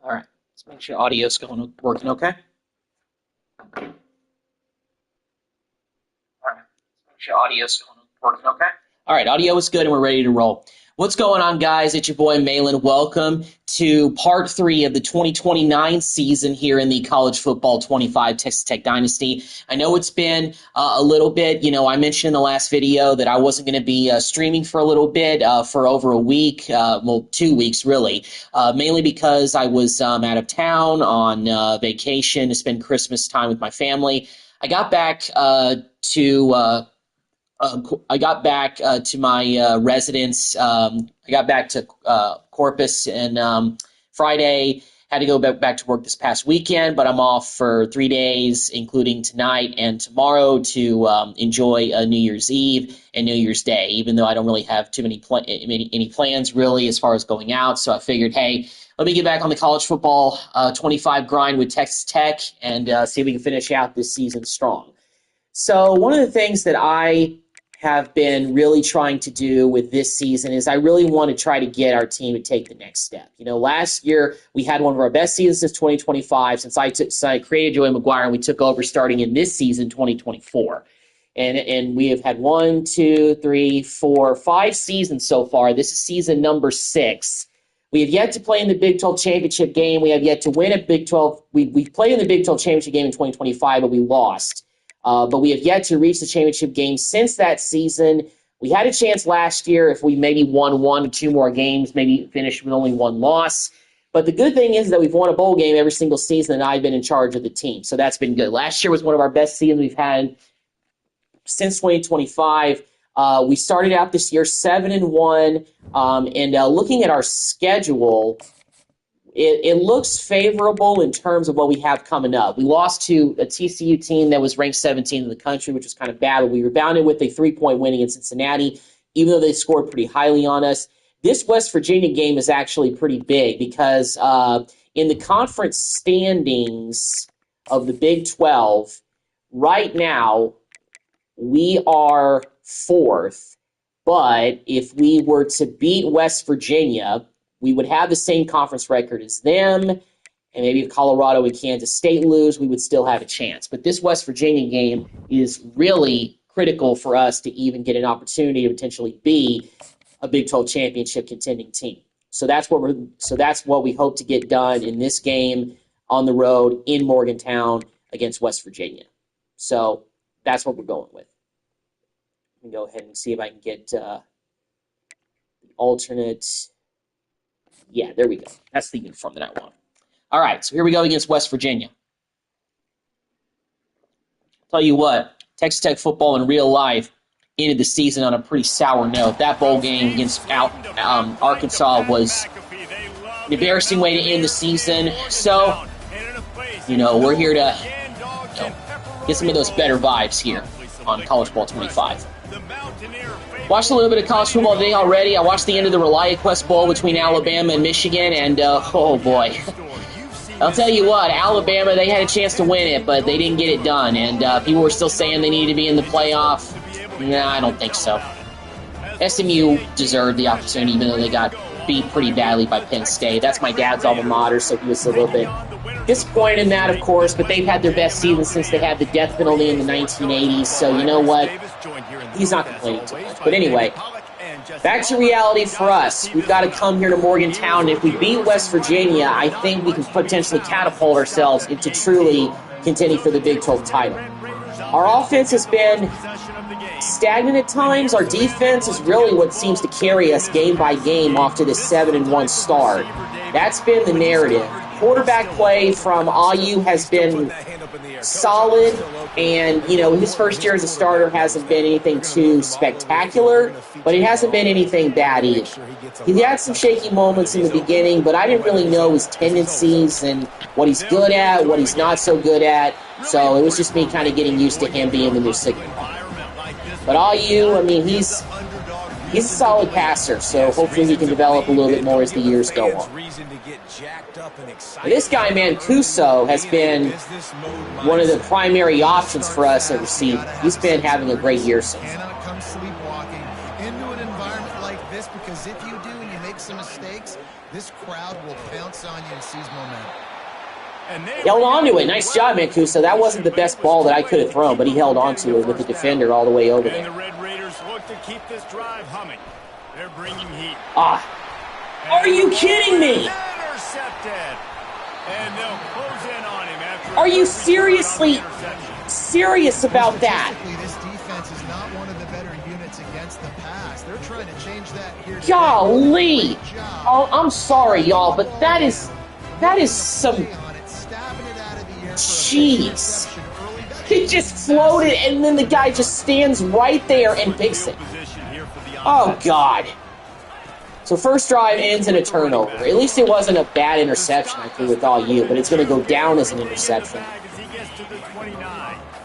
All right, let's make sure audio's working okay. All right, let's make sure audio's working okay. All right, audio is good and we're ready to roll. What's going on, guys? It's your boy Malin. Welcome to part 3 of the 2029 season here in the College Football 25 Texas Tech Dynasty. I know it's been a little bit. I mentioned in the last video that I wasn't going to be streaming for a little bit, for over a week, 2 weeks really, mainly because I was out of town on vacation to spend Christmas time with my family. I got back to my residence. I got back to Corpus and Friday. Had to go back to work this past weekend, but I'm off for 3 days, including tonight and tomorrow, to enjoy New Year's Eve and New Year's Day, even though I don't really have too many plans really as far as going out. So I figured, hey, let me get back on the college football 25 grind with Texas Tech and see if we can finish out this season strong. So one of the things that I have been really trying to do with this season is I really want to try to get our team to take the next step. Last year we had one of our best seasons since 2025, since I created Joey McGuire and we took over starting in this season, 2024. And we have had 1, 2, 3, 4, 5 seasons so far. This is season number 6. We have yet to play in the Big 12 championship game. We have yet to win a Big 12. We played in the Big 12 championship game in 2025, but we lost. But we have yet to reach the championship game since that season. We had a chance last year if we maybe won 1 or 2 more games, maybe finished with only 1 loss. But the good thing is that we've won a bowl game every single season and I've been in charge of the team. So that's been good. Last year was one of our best seasons we've had since 2025. We started out this year 7-1. And looking at our schedule, it looks favorable in terms of what we have coming up. We lost to a TCU team that was ranked 17th in the country, which was kind of bad, but we rebounded with a 3-point win against Cincinnati, even though they scored pretty highly on us. This West Virginia game is actually pretty big because in the conference standings of the Big 12, right now we are 4th, but if we were to beat West Virginia, we would have the same conference record as them, and maybe if Colorado and Kansas State lose, we would still have a chance. But this West Virginia game is really critical for us to even get an opportunity to potentially be a Big 12 championship contending team. So that's what we hope to get done in this game on the road in Morgantown against West Virginia. So that's what we're going with. Let me go ahead and see if I can get the alternate. Yeah, there we go. That's the uniform that I want. All right, so here we go against West Virginia. Tell you what, Texas Tech football in real life ended the season on a pretty sour note. That bowl game against Arkansas was an embarrassing way to end the season. So, we're here to get some of those better vibes here on College Football 25. Watched a little bit of college football today already. I watched the end of the ReliaQuest Bowl between Alabama and Michigan, and oh boy. I'll tell you what, Alabama, they had a chance to win it, but they didn't get it done, and people were still saying they needed to be in the playoff. Nah, I don't think so. SMU deserved the opportunity, even though they got beat pretty badly by Penn State. That's my dad's alma mater, so he was a little bit disappointed in that, of course, but they've had their best season since they had the death penalty in the 1980s, so you know what? He's not complaining too much. But anyway, back to reality for us. We've got to come here to Morgantown. If we beat West Virginia, I think we can potentially catapult ourselves into truly contending for the Big 12 title. Our offense has been stagnant at times. Our defense is really what seems to carry us game by game off to this 7-1 start. That's been the narrative. Quarterback play from IU has been solid, and his first year as a starter hasn't been anything too spectacular, but it hasn't been anything bad either. He had some shaky moments in the beginning, but I didn't really know his tendencies and what he's good at, what he's not so good at, so it was just me kind of getting used to him being the new signal. But IU, he's a solid passer, so hopefully he can develop a little bit more as the years go on. This guy, Mancuso, has been one of the primary options for us at receiver. He's been having a great year so far. into an environment like this, because if you do and you make some mistakes, this crowd will pounce on you and seize momentum. Held on to it. Nice job, Mancuso. That wasn't the best ball that I could have thrown, but he held on to it with the defender all the way over there. And the Red Raiders look to keep this drive humming. They're bringing heat. Are you kidding me? Intercepted. And they'll close in on him after. Are you seriously serious about that? This defense is not one of the better units against the pass. They're trying to change that here. Golly. Oh, I'm sorry, y'all, but that is some... Jeez. He just floated, and then the guy just stands right there and picks it. Oh, God. So first drive ends in a turnover. At least it wasn't a bad interception, I think, with all you, but it's going to go down as an interception.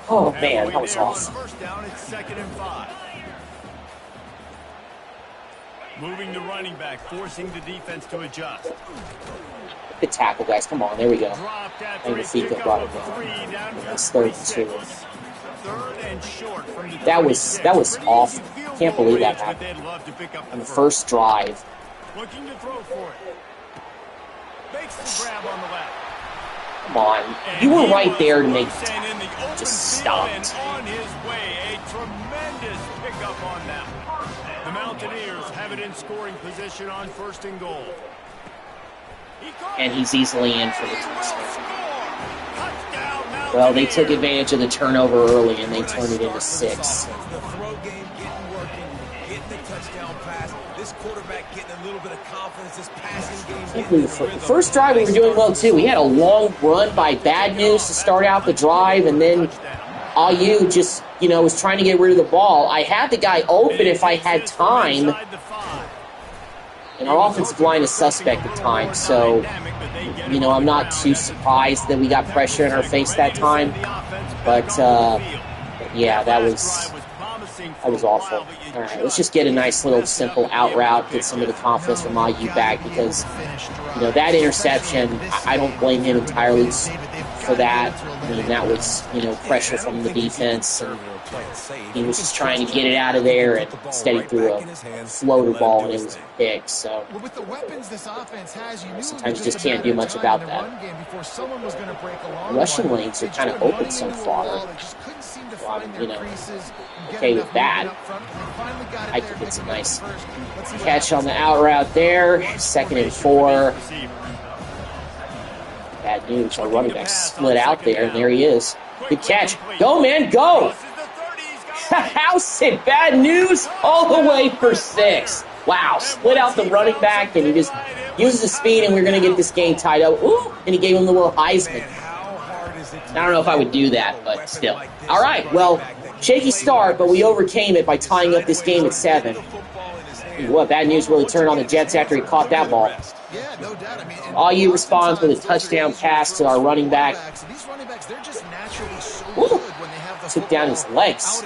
Oh, man, that was awesome. First down, it's 2nd and 5. Moving the running back, forcing the defense to adjust. Good tackle, guys. Come on, there we go. And the feet that brought it down. That's 3rd and 2. That was awful. Can't believe that happened on the first drive. Looking to throw for it. Makes the grab on the left. Come on, you were right there to make the tackle. Just stopped. On his way, a tremendous pickup on that. The Mountaineers have it in scoring position on 1st and goal. And he's easily in for the touchdown. Well, they took advantage of the turnover early, and they turned it into 6. The first drive we were doing well, too. We had a long run by Bad News to start out the drive, and then IU just, was trying to get rid of the ball. I had the guy open if I had time. And our offensive line is suspect at times, so, I'm not too surprised that we got pressure in our face that time. But yeah, that was awful. All right, let's just get a nice little simple out route, get some of the confidence from IU back, because, that interception, I don't blame him entirely for that. I mean, that was, pressure from the defense, and he was just trying to get it out of there, and instead he threw a floater ball, and it was a pick, so sometimes you just can't do much about that. The rushing lanes are kind of open so far. So I'm, okay with that. I think it's a nice catch on the out route there. 2nd and 4. Bad News. Our running back split out there, and there he is. Good catch. Go, man, go! House it. Bad News all the way for 6. Wow, split out the running back, and he just uses the speed, and we're going to get this game tied up. Ooh, and he gave him the little Heisman. I don't know if I would do that, but still. All right, well, shaky start, but we overcame it by tying up this game at 7. What, Bad News really turned on the Jets after he caught that ball. IU responds with a touchdown pass to our running back. Ooh, took down his legs.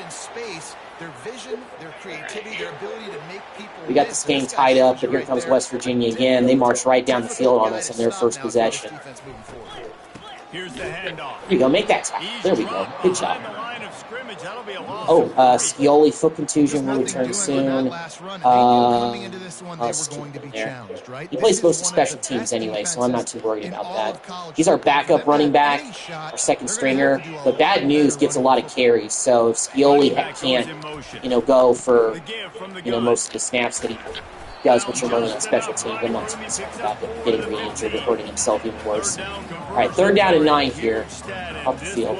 We got this game tied up, but here comes West Virginia again. They march right down the field on us on their first possession. Here's the handoff. Here you go, make that tackle. There we go. Good job. Oh, Scioli, foot contusion, will return soon. He plays most of special teams anyway, so I'm not too worried about that. He's our backup running back, our 2nd stringer. But Bad News gets a lot of carries, so if Scioli can't, go for, most of the snaps that he does, which are running on special teams, I'm not too concerned about him getting re-injured or hurting himself even worse. All right, 3rd down and 9 here, off the field.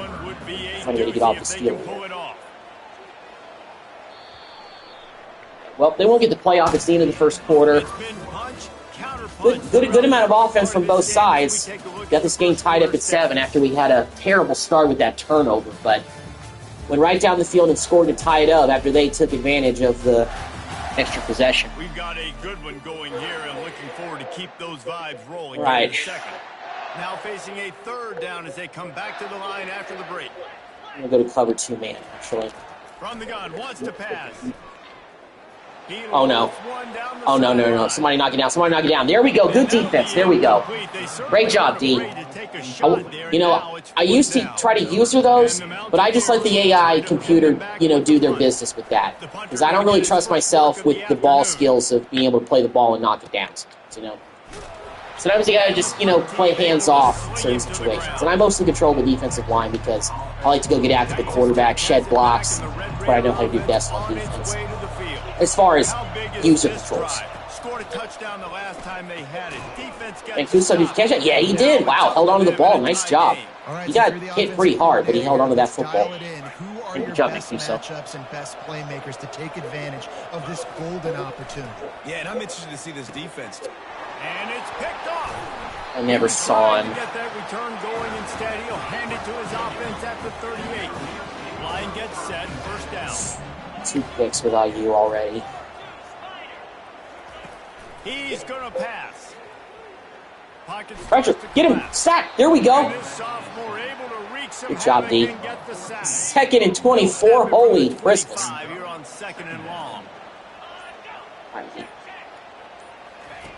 Trying to get off the field here. Well, they won't get the playoff. It's the end of the first quarter. Good amount of offense from both sides. Got this game tied up at 7 after we had a terrible start with that turnover, but went right down the field and scored to tie it up after they took advantage of the extra possession. We've got a good one going here, and looking forward to keep those vibes rolling. Right. Now facing a 3rd down as they come back to the line after the break. I'm going to go to cover 2 man, actually. From the gun, wants to pass. Oh, no. Oh, no, no, no. Somebody knock it down. Somebody knock it down. There we go. Good defense. There we go. Great job, D. I used to try to use those, but I just let the AI computer, do their business with that. Because I don't really trust myself with the ball skills of being able to play the ball and knock it down, Sometimes you gotta just, play hands-off in certain situations. And I mostly control the defensive line because I like to go get after the quarterback, shed blocks, but I know how to do best on defense. As far as user controls. Scored a touchdown the last time they had it. And Kuso, did you catch that? Yeah, he did. Wow, held on to the ball. Nice job. He got hit pretty hard, but he held on to that football. Good job, Kuso. Matchups and best playmakers to take advantage of this golden opportunity. Yeah, and I'm interested to see this defense. And it's picked off. I never saw him. Get that return going instead. He'll hand it to his offense at the 38. Line gets set. First down. 2 picks with IU already. He's going to pass. Pressure. Get him. Sack. There we go. Good job, D. 2nd and 24. Holy Christmas. You're on 2nd and long.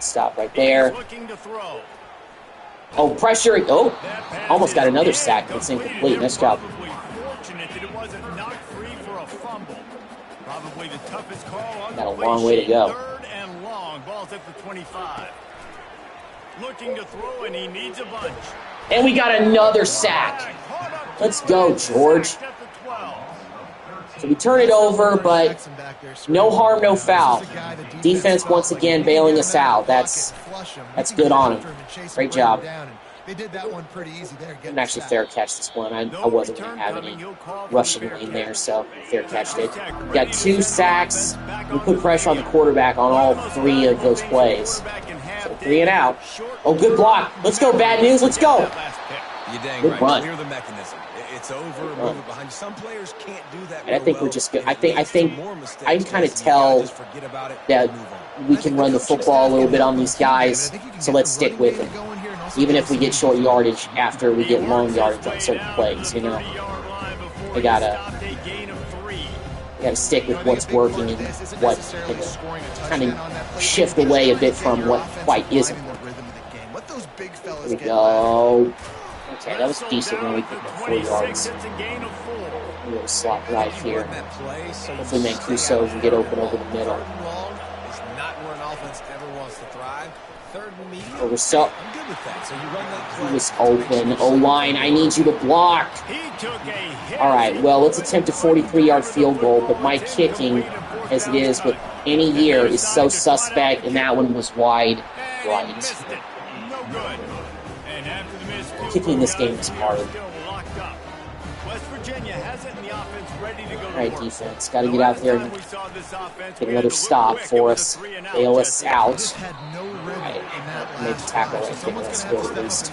Stop right there. Looking to throw. Oh, pressure. Oh, almost got another sack, but it's incomplete. Nice job. Fortunate that it wasn't knocked free for a fumble. Probably the toughest call on Got a long way to go. 3rd and long. Ball's at the 25. Looking to throw, and he needs a bunch. And we got another sack. Let's go, George. So we turn it over, but no harm, no foul. Defense once again bailing us out. That's good on him. Great job. They did that one pretty easy there. Didn't actually fair catch this one. I wasn't going to have any rushing lane there, so fair catched it. We got 2 sacks. We put pressure on the quarterback on all 3 of those plays. So 3 and out. Oh, good block. Let's go, Bad News. Let's go. Good run. Clear the mechanism. It's over. Move it behind you. Some players can't do that. And I think we're just good. I think I can kind of tell that we can run the football a little bit on these guys, so let's stick with them. Even if we get short yardage after we get long yardage on certain plays, We gotta stick with what's working and what kind of shift away a bit from what quite isn't. Here we go. Okay, that was decent when we picked up 4 yards. A little slot right here. Hopefully Mancuso can get open over the middle. Over so. He was open. O-line, I need you to block. All right, well, let's attempt a 43-yard field goal, but my kicking, as it is with any year, is so suspect, and that one was wide right. Kicking this game is hard. All right, defense. Got to get out there and get another stop for us. Bail us out. All right, make the tackle. I think that's good at least.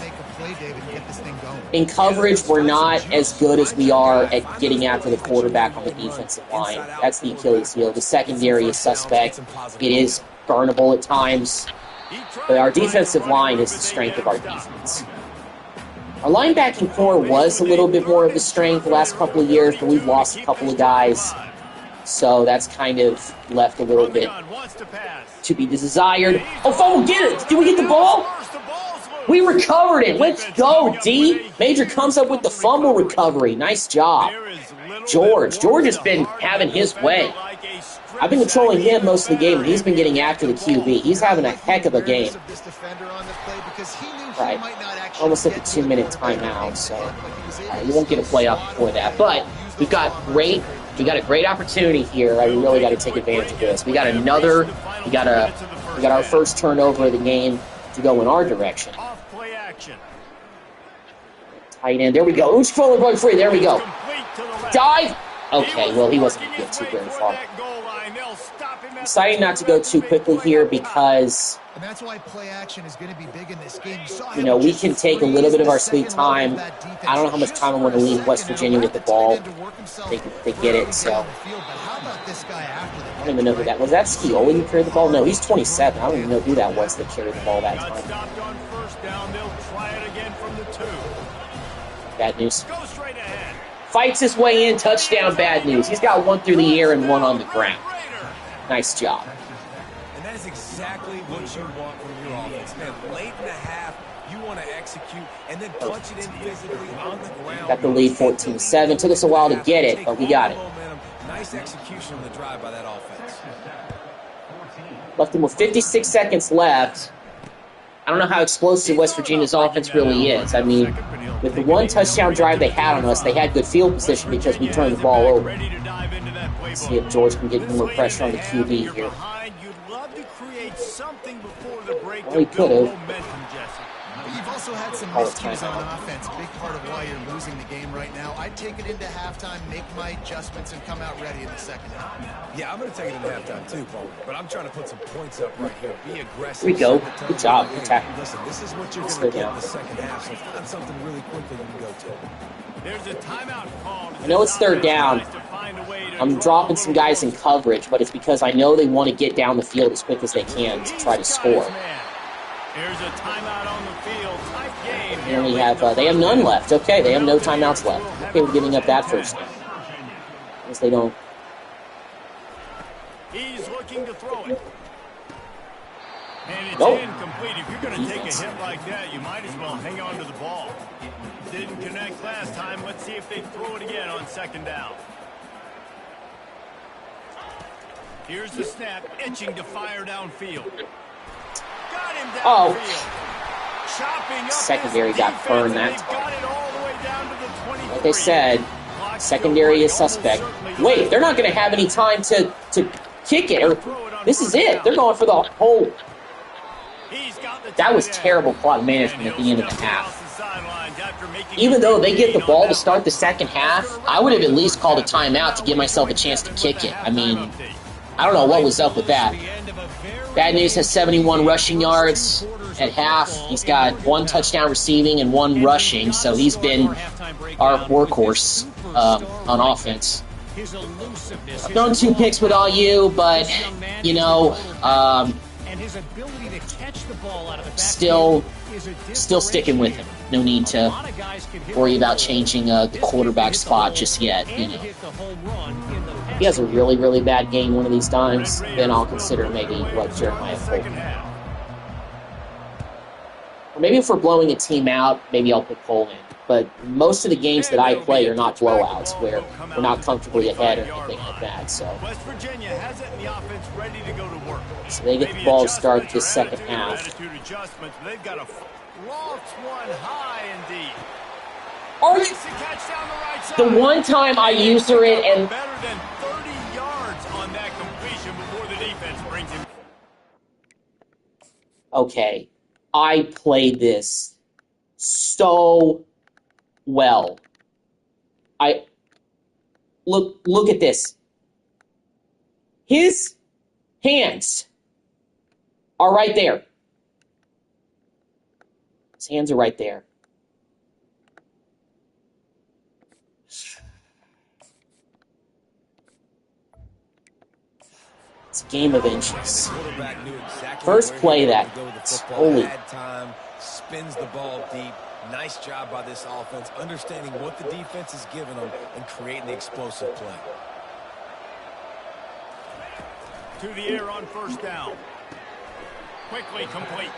In coverage, we're not as good as we are at getting after the quarterback on the defensive line. That's the Achilles heel. The secondary is suspect. It is burnable at times. But our defensive line is the strength of our defense. Our linebacking core was a little bit more of a strength the last couple of years, but we've lost a couple of guys. So that's kind of left a little bit to be desired. Oh, fumble, get it! Did we get the ball? We recovered it. Let's go, D. Major comes up with the fumble recovery. Nice job. George has been having his way. I've been controlling him most of the game, and he's been getting after the QB. He's having a heck of a game. Right. Almost at the 2-minute timeout, so we won't get a play up before that. But we got a great opportunity here. We really got to take advantage of this. We got our first turnover of the game to go in our direction. Tight end. There we go. Who's controlling free? There we go. Dive. Okay, well, he wasn't going to get too very far. Deciding not to go too quickly here because, and that's why play action is going to be big in this game. We can take a little bit of our sweet time. I don't know how much time I'm going to leave West Virginia with the ball. They get it, so. I don't even know who that was. That Scioli who carried the ball? No, he's 27. I don't even know who that was that carried the ball that time. Bad News. Fights his way in, touchdown, Bad News. He's got one through the air and one on the ground. Nice job. And that is exactly what you want from your offense. Man, late in the half, you want to execute and then punch it in physically on the ground. Got the lead 14-7. Took us a while to get it, but we got it. Nice execution on the drive by that offense. Left them with 56 seconds left. I don't know how explosive West Virginia's offense really is. I mean, with the one touchdown drive they had on us, they had good field position because we turned the ball over. Let's see if George can get more pressure on the QB here. Well, he could have. You've also had some miscues on offense, a big part of why you're losing the game right now. I'd take it into halftime, make my adjustments, and come out ready in the second half. Yeah, I'm going to take it into halftime too, Paul. But I'm trying to put some points up right here. Be aggressive. Here we go. Good job. Good tackle. Listen, this is what you're going to get in the second half, so find something really quickly you can go to. There's a timeout call. I know it's third down. I'm dropping some guys in coverage, but it's because I know they want to get down the field as quick as they can to try to score. There's a timeout on the field. Tight game. They only have they have none left. Okay, they have no timeouts left. Okay, we're giving up that first down. Because they don't. He's looking to throw it. And it's Nope. incomplete. If you're going to take a hit like that, you might as well hang on to the ball. Didn't connect last time. Let's see if they throw it again on second down. Here's the snap, itching to fire downfield. Got him downfield. Chopping up secondary got burned that time. Got it all the way down to the 23. Like I said, secondary is suspect. Wait, they're not going to have any time to kick it. Or this is it. They're going for the whole. That was terrible clock management at the end of the half. Even though they get the ball to start the second half, I would have at least called a timeout to give myself a chance to kick it. I mean, I don't know what was up with that. Bad News has 71 rushing yards at half. He's got 1 touchdown receiving and 1 rushing, so he's been our workhorse on offense. I've thrown 2 picks with all you, but, you know, still sticking with him. No need to worry about changing the quarterback spot just yet. You know, if he has a really, really bad game one of these times, then I'll consider maybe what Jeremiah Fulton. Or maybe if we're blowing a team out, maybe I'll put Cole in. But most of the games that I play are not blowouts where we're not comfortably ahead or anything like that. So, West Virginia has it in the offense ready to go to work. So they get the ball to start this second half. They've got a lost one high indeed. The one time I used her it and better than 30 yards on that completion before the defense brings him. Okay, I played this so well. I look at this. His hands are right there. His hands are right there. It's a game of inches. First play that. Holy. Spins the ball deep. Nice job by this offense, understanding what the defense is giving them and creating the explosive play. To the air on first down. Quickly complete.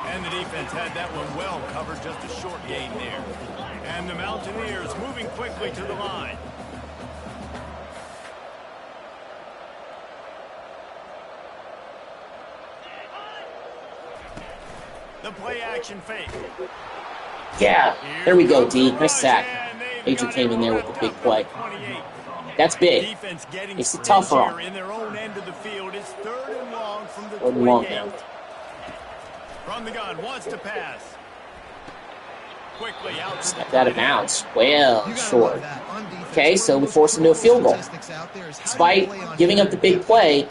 And the defense had that one well covered, just a short gain there. And the Mountaineers moving quickly to the line. The play action fake. Yeah, there we go, D. Nice sack. Major came in there with the big play. That's big. It's a tough run. In their own end of the field, it's third and long from the 28. now. From the gun, wants to pass. Quickly out. Snap that of bounds. Well, short. Okay, so we force into a field goal. Despite giving up the big play,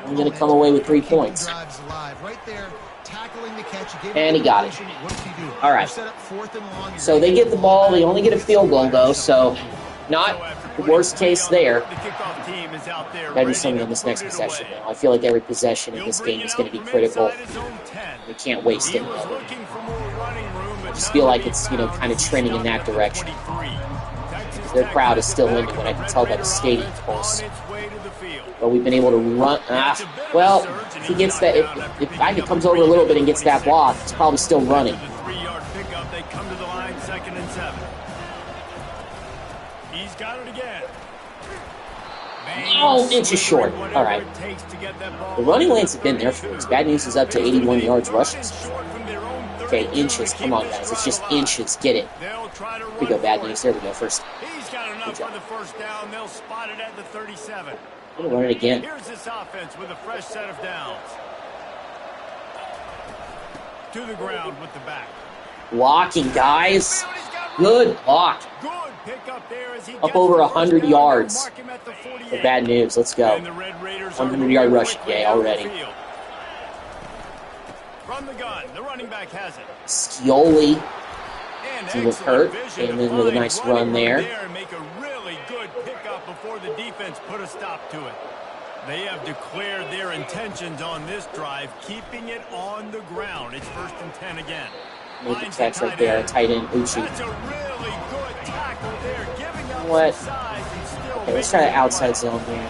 I'm going to come away with 3 points. And he got it. All right. So they get the ball. They only get a field goal, though, so not the worst case there. Got to do something on this next possession now. I feel like every possession in this game is going to be critical. We can't waste it. I just feel like it's, kind of trending in that direction. Their crowd is still into it. I can tell by the stadium pulse. the field. But we've been able to run. Well, if he gets that, if Ida comes over a little bit and gets that block, it's probably still running. The 3-yard pickup, they come to the line, 2nd and 7. He's got it again. Oh, inches short. All right. The running lanes have been there for us. Bad News is up to 81 yards rushing. Okay, inches. Come on, guys. It's just inches. Get it. Here we go, Bad News. There we go. First. He's got enough for the first down. They'll spot it at the 37. I'm going to run it again. Here's this offense with a fresh set of downs. To the ground with the back. Blocking, guys. Good block. Good pickup there as he up over 100 yards. For Bad News. Let's go. 100-yard rushing day already. From the gun, the running back has it. Scioli. He was hurt. Came in with a nice run there. Make a really good pickup before the defense put a stop to it. They have declared their intentions on this drive, keeping it on the ground. It's 1st and 10 again. Made the catch right there, tight end Uchi. That's a really good tackle there, giving up what? some size and still Okay, let's try the outside zone here.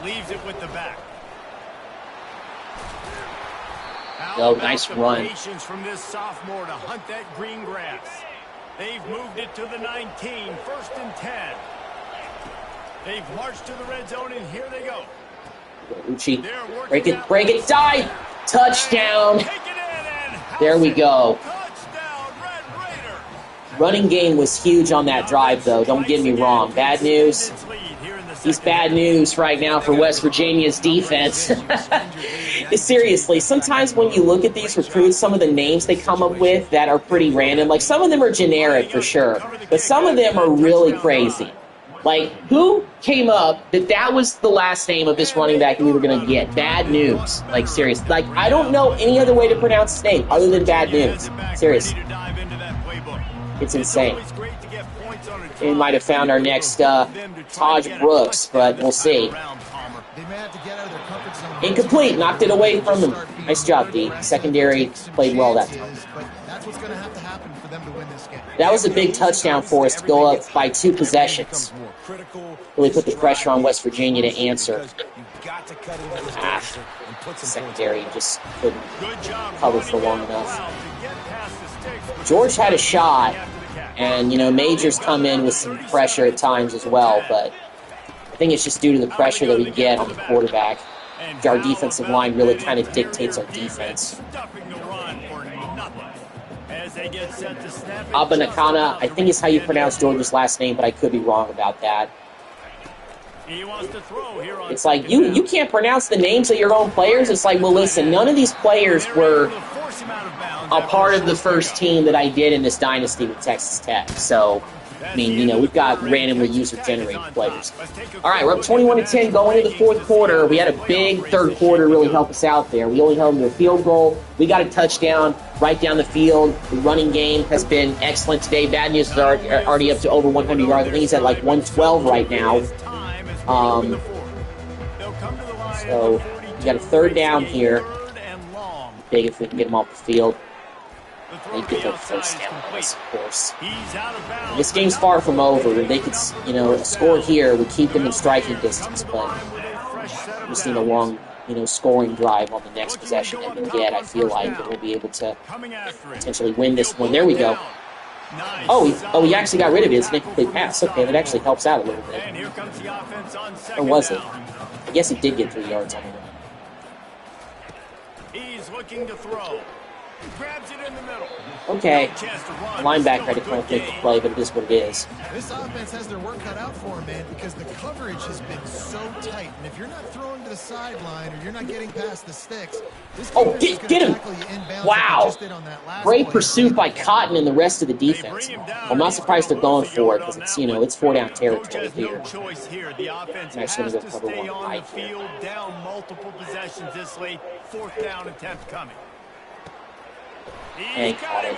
Leaves it with the back. Go, nice run. Patience from this sophomore to hunt that green grass. They've moved it to the 19, 1st and 10. They've marched to the red zone, and here they go. Uchi, break it, dive, touchdown. There we go. Running game was huge on that drive, though. Don't get me wrong. Bad news. He's bad news right now for West Virginia's defense. Seriously, sometimes when you look at these recruits, some of the names they come up with that are pretty random. Like, some of them are generic for sure, but some of them are really crazy. Like, who came up that was the last name of this running back we were going to get? Bad News. Like, serious. Like, I don't know any other way to pronounce his name other than Bad News. Serious. It's insane. We might have found our next Taj Brooks, but we'll see. Incomplete. Knocked it away from him. Nice job, D. Secondary played well that time. That was a big touchdown for us to go up by 2 possessions. Really put the pressure on West Virginia to answer. Secondary just couldn't cover for long enough. George had a shot, and, Majors come in with some pressure at times as well, but I think it's just due to the pressure that we get on the quarterback. Our defensive line really kind of dictates our defense. Abanakana, I think is how you pronounce George's last name, but I could be wrong about that. It's like, you can't pronounce the names of your own players. It's like, well, listen, none of these players were a part of the first team that I did in this dynasty with Texas Tech. So, I mean, we've got randomly user-generated players. All right, we're up 21-10 going into the 4th quarter. We had a big 3rd quarter really help us out there. We only held them to a field goal. We got a touchdown right down the field. The running game has been excellent today. Bad News is already up to over 100 yards. I think he's at like 112 right now. So we got a 3rd down here. Big if we can get them off the field. They get their first down, of course. This game's far from over. They could, a score here would keep them in striking distance, but we just need a long, scoring drive on the next possession and then get, I feel like, and we'll be able to potentially win this one. There we go. Oh, he actually got rid of it. It's an incomplete pass. Okay, that actually helps out a little bit. Or was it? I guess he did get 3 yards on the run. He's looking to throw. Grabs it in the middle. Okay. Linebacker had to come up with the play, but it is what it is. This offense has their work cut out for them, man, because the coverage has been so tight. And if you're not throwing to the sideline or you're not getting past the sticks, this get him! Wow. Great pursuit by Cotton and the rest of the defense. I'm not surprised they're going for it because it's, it's 4-down territory here. I'm actually going to go cover one right here. Down multiple possessions this late. 4th down attempt coming. And caught it.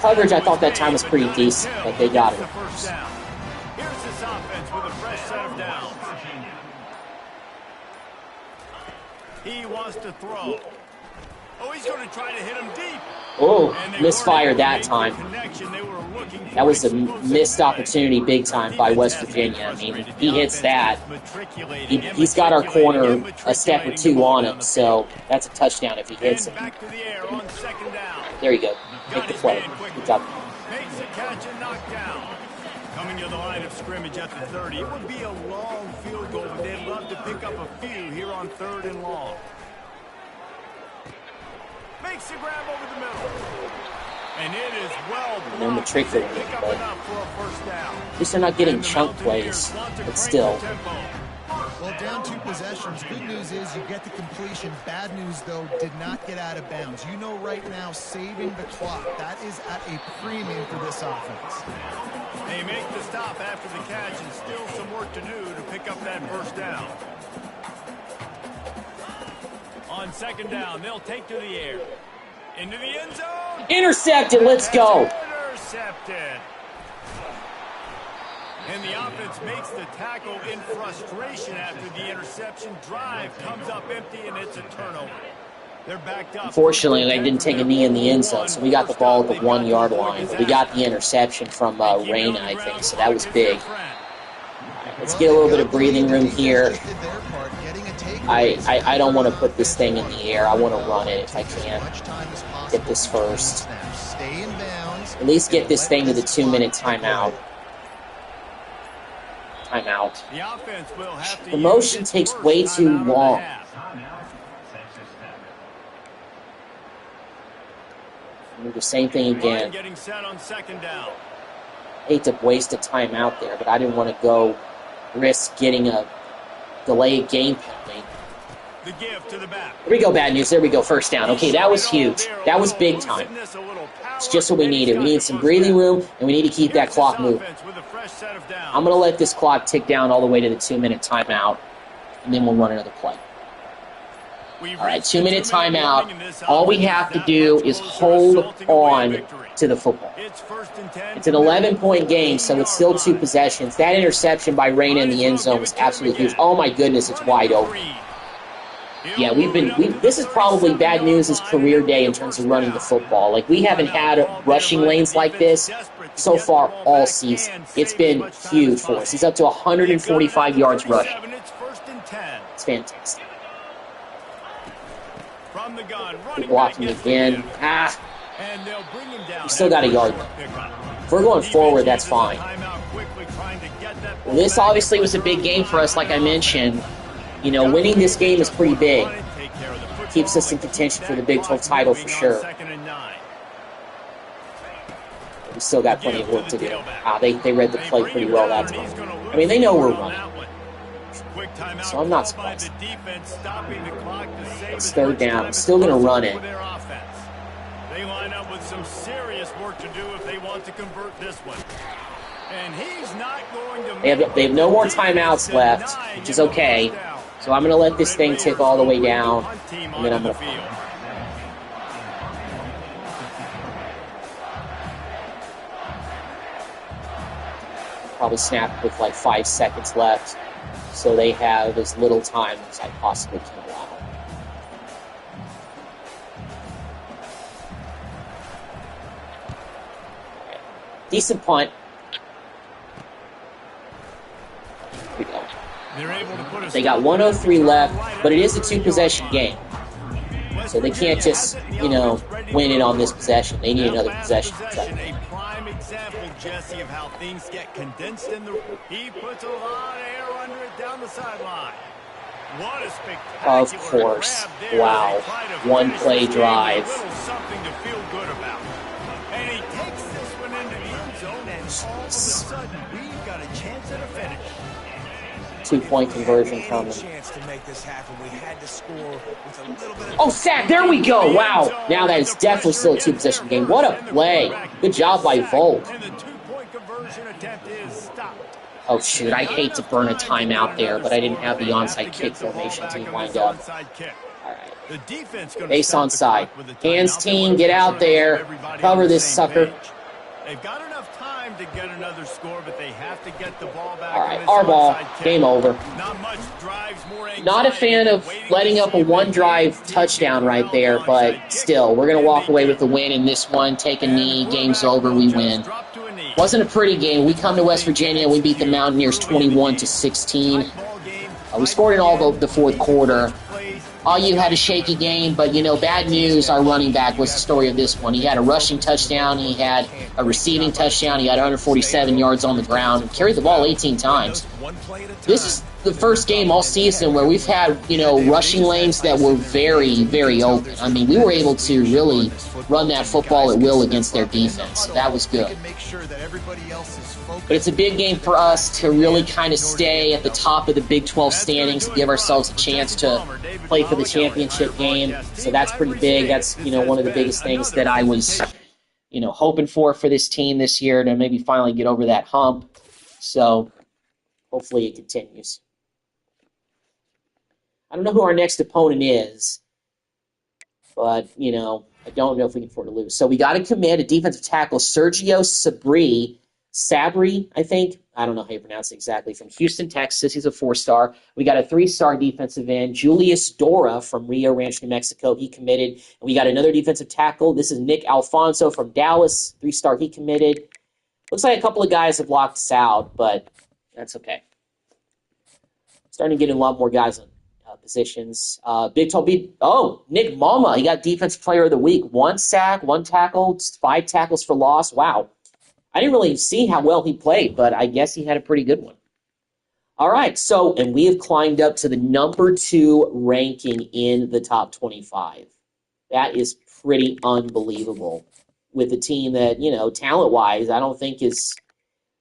Coverage, I thought that time was pretty decent, but they got it. Here's this offense with a fresh set of downs. He wants to throw. Oh, he's going to try to hit him deep. Oh, misfired that time. That was a missed opportunity big time by West Virginia. I mean, if he hits that, he's got our corner a step or two on him, so that's a touchdown if he hits it. There you go. Make the play. Good job. Makes a catch and knocked down. Coming to the line of scrimmage at the 30. It would be a long field goal, but they'd love to pick up a few here on 3rd and long. Makes a grab over the middle. And it is well blocked. And then the trick Pick up enough for a first down. At least they're not getting chunk plays, but still. Well, down 2 possessions. Good news is you get the completion. Bad news, though, did not get out of bounds. You know right now, saving the clock, that is at a premium for this offense. They make the stop after the catch and still some work to do to pick up that first down. On 2nd down, they'll take to the air. Into the end zone. Intercepted. Let's go. Intercepted. And the offense makes the tackle in frustration after the interception. Drive comes up empty, and it's a turnover. They're backed up. Unfortunately, they didn't take a knee in the end zone, so we got the ball at the 1-yard line. But we got the interception from Reyna, I think, so that was big. Right, let's get a little bit of breathing room here. I don't want to put this thing in the air. I want to run it if I can. Get this first. At least get this thing to the 2-minute timeout. Timeout. The motion takes way too long. Do the same thing again. Hate to waste a timeout there, but I didn't want to go risk getting a delayed game penalty. The give to the back. Here we go, bad news. There we go, first down. Okay, that was huge. That was big time. It's just what we needed. We need some breathing room, and we need to keep that clock moving. I'm going to let this clock tick down all the way to the 2-minute timeout, and then we'll run another play. All right, 2-minute timeout. All we have to do is hold on to the football. It's an 11-point game, so it's still 2 possessions. That interception by Reyna in the end zone was absolutely huge. Oh my goodness, it's wide open. Yeah, this is probably Bad News' career day in terms of running the football. Like, we haven't had rushing lanes like this so far all season. It's been huge for us. He's up to 145 yards rushing. It's fantastic. Keep blocking again. We still got a yard. If we're going forward, that's fine. Well, this obviously was a big game for us, like I mentioned. You know, winning this game is pretty big. Keeps us in contention for the Big 12 title for sure. We still got plenty of work to do. They read the play pretty well that time. I mean, they know we're running. So I'm not surprised. It's 3rd down. I'm still going to run it. They line up with some serious work to do if they want to convert this one. And he's not going to they have no more timeouts left, which is okay. So I'm going to let this thing tick all the way down, and then I'm going to punt. Probably snap with like 5 seconds left, so they have as little time as I possibly can allow. Decent punt. Here we go. They got 103 left, but it is a 2-possession game. So they can't just, win it on this possession. They need another possession. A prime example, Jesse, of how things get condensed in the... He puts a lot of air under it down the sideline. What a spectacular... Of course. Wow. One-play drive. Something to feel good about. And he takes this one into the end zone, and all of a sudden, we've got a chance at a finish. 2-point conversion from him. Oh, sack! There we go! Wow! Now that is definitely still a 2-possession game. What a play! Good job by Volk. Oh, shoot. I hate to burn a timeout there, but I didn't have the onside kick formation team lined up. All right. Base onside. Hands team, get out there. Cover this sucker. They've got enough time to get another score, but they have to get the ball back. All right, our ball. Game over. Not much drives more anxiety. Not a fan of letting up a one-drive touchdown right there, but still, we're going to walk away with the win in this one. Take a knee, game's over, we win. Wasn't a pretty game. We come to West Virginia, we beat the Mountaineers 21-16. We scored in all the fourth quarter. IU had a shaky game, but, bad news, our running back was the story of this one. He had a rushing touchdown, he had a receiving touchdown, he had 147 yards on the ground, and carried the ball 18 times. This is the first game all season where we've had, rushing lanes that were very, very open. I mean, we were able to really run that football at will against their defense. That was good. But it's a big game for us to really kind of stay at the top of the Big 12 standings and give ourselves a chance to play for the championship game. So that's pretty big. That's, one of the biggest things that I was, hoping for this team this year, to maybe finally get over that hump. So hopefully it continues. I don't know who our next opponent is, but, I don't know if we can afford to lose. So we got to commit a defensive tackle, Sergio Sabri, I think. I don't know how you pronounce it exactly. From Houston, Texas. He's a 4-star. We got a 3-star defensive end, Julius Dora from Rio Rancho, New Mexico. He committed. And we got another defensive tackle. This is Nick Alfonso from Dallas, 3-star. He committed. Looks like a couple of guys have locked us out, but that's okay. Starting to get in a lot more guys on positions. Big 12 beat. Oh, Nick Mama. He got Defensive Player of the Week. 1 sack, 1 tackle, 5 tackles for loss. Wow. I didn't really see how well he played, but I guess he had a pretty good one. All right, and we have climbed up to the number 2 ranking in the top 25. That is pretty unbelievable with a team that, talent-wise, I don't think is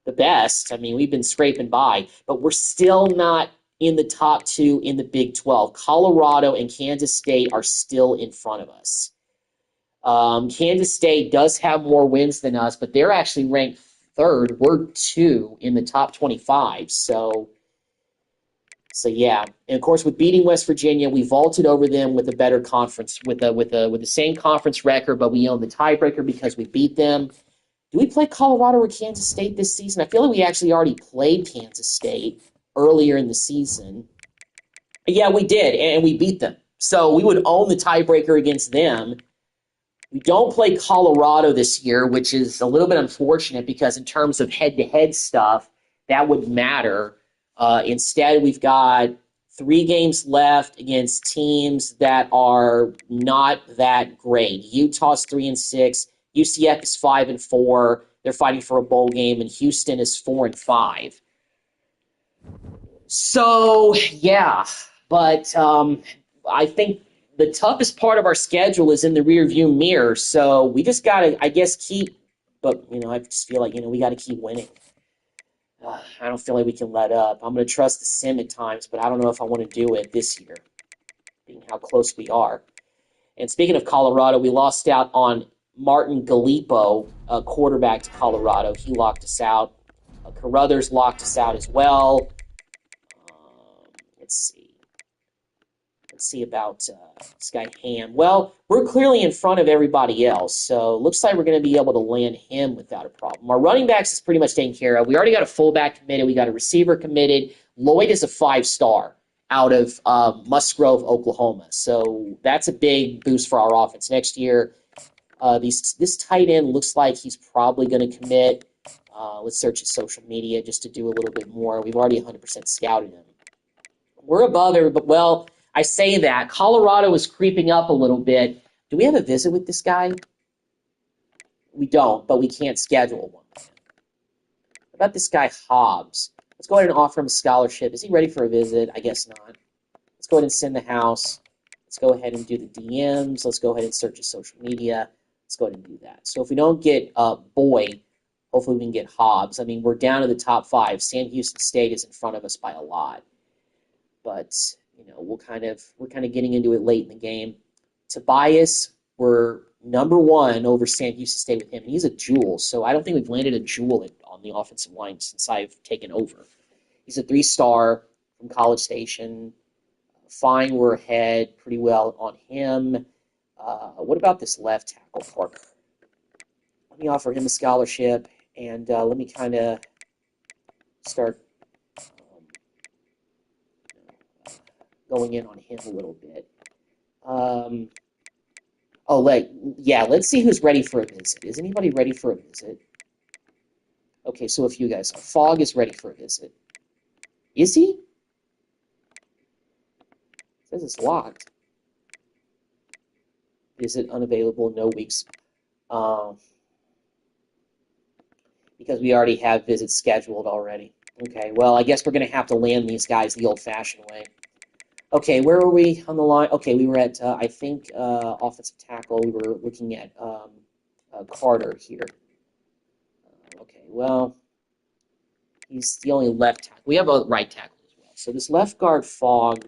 the best. I mean, we've been scraping by, but we're still not in the top 2 in the Big 12. Colorado and Kansas State are still in front of us. Kansas State does have more wins than us, but they're actually ranked 3rd. We're 2 in the top 25. So yeah. And of course, with beating West Virginia, we vaulted over them with a better conference, with the same conference record, but we own the tiebreaker because we beat them. Do we play Colorado or Kansas State this season? I feel like we actually already played Kansas State earlier in the season. Yeah, we did, and we beat them. So we would own the tiebreaker against them. We don't play Colorado this year, which is a little bit unfortunate because in terms of head-to-head stuff, that would matter. Instead, we've got 3 games left against teams that are not that great. Utah's 3-6, UCF is 5-4. They're fighting for a bowl game, and Houston is 4-5. So, yeah, but I think the toughest part of our schedule is in the rearview mirror, so we just got to, I guess, I just feel like, we got to keep winning. I don't feel like we can let up. I'm going to trust the sim at times, but I don't know if I want to do it this year, being how close we are. And speaking of Colorado, we lost out on Martin Gallipo, a quarterback to Colorado. He locked us out. Carruthers locked us out as well. Let's see about this guy Ham. Well, we're clearly in front of everybody else, so looks like we're going to be able to land him without a problem. Our running backs is pretty much taken care of. We already got a fullback committed. We got a receiver committed. Lloyd is a 5-star out of Musgrove, Oklahoma. So that's a big boost for our offense next year. This tight end looks like he's probably going to commit. Let's search his social media just to do a little bit more. We've already 100% scouted him. We're above everybody. Well, I say that. Colorado is creeping up a little bit. Do we have a visit with this guy? We don't, but we can't schedule one. What about this guy Hobbs? Let's go ahead and offer him a scholarship. Is he ready for a visit? I guess not. Let's go ahead and send the house. Let's go ahead and do the DMs. Let's go ahead and search his social media. Let's go ahead and do that. So if we don't get Boyd, hopefully we can get Hobbs. I mean, we're down to the top 5. Sam Houston State is in front of us by a lot. But we're kind of getting into it late in the game. Tobias, we're number 1 over Sam Houston State with him. He's a jewel, so I don't think we've landed a jewel on the offensive line since I've taken over. He's a 3-star from College Station. Fine, we're ahead pretty well on him. What about this left tackle, Parker? me offer him a scholarship, and let me kind of start going in on him a little bit. Let's see who's ready for a visit. Is anybody ready for a visit? Okay, so a few guys. Fogg is ready for a visit. Is he? It says it's locked. Visit unavailable, no weeks. Because we already have visits scheduled already. Okay, well, I guess we're going to have to land these guys the old-fashioned way. Okay, where were we on the line? Okay, we were at, I think, offensive tackle. We were looking at Carter here. Okay, well, he's the only left tackle. We have a right tackle as well. So this left guard, Fogg,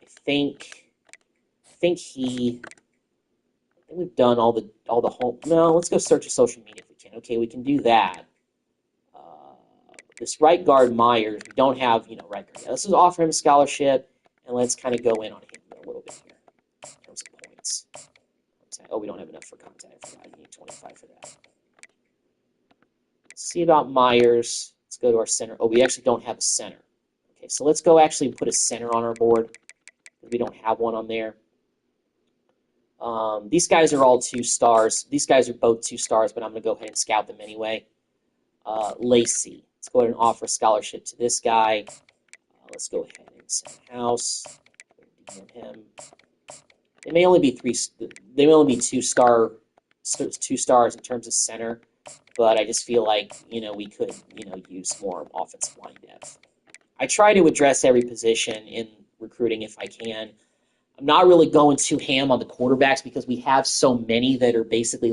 I think we've done all the home. No, let's go search his social media if we can. Okay, we can do that. This right guard, Myers, we don't have, right guard. Let's just offer him a scholarship, and let's kind of go in on him a little bit here in terms of points. Oh, we don't have enough for contact. I forgot. I need 25 for that. Let's see about Myers. Let's go to our center. Oh, we actually don't have a center. Okay, so let's go actually put a center on our board. We don't have one on there. These guys are all 2 stars. These guys are both 2 stars, but I'm going to go ahead and scout them anyway. Lacey. Let's go ahead and offer a scholarship to this guy. Let's go ahead and send house. DM him. They may only be 2 stars in terms of center, but I just feel like we could use more offensive line depth. I try to address every position in recruiting if I can. I'm not really going too ham on the quarterbacks because we have so many that are basically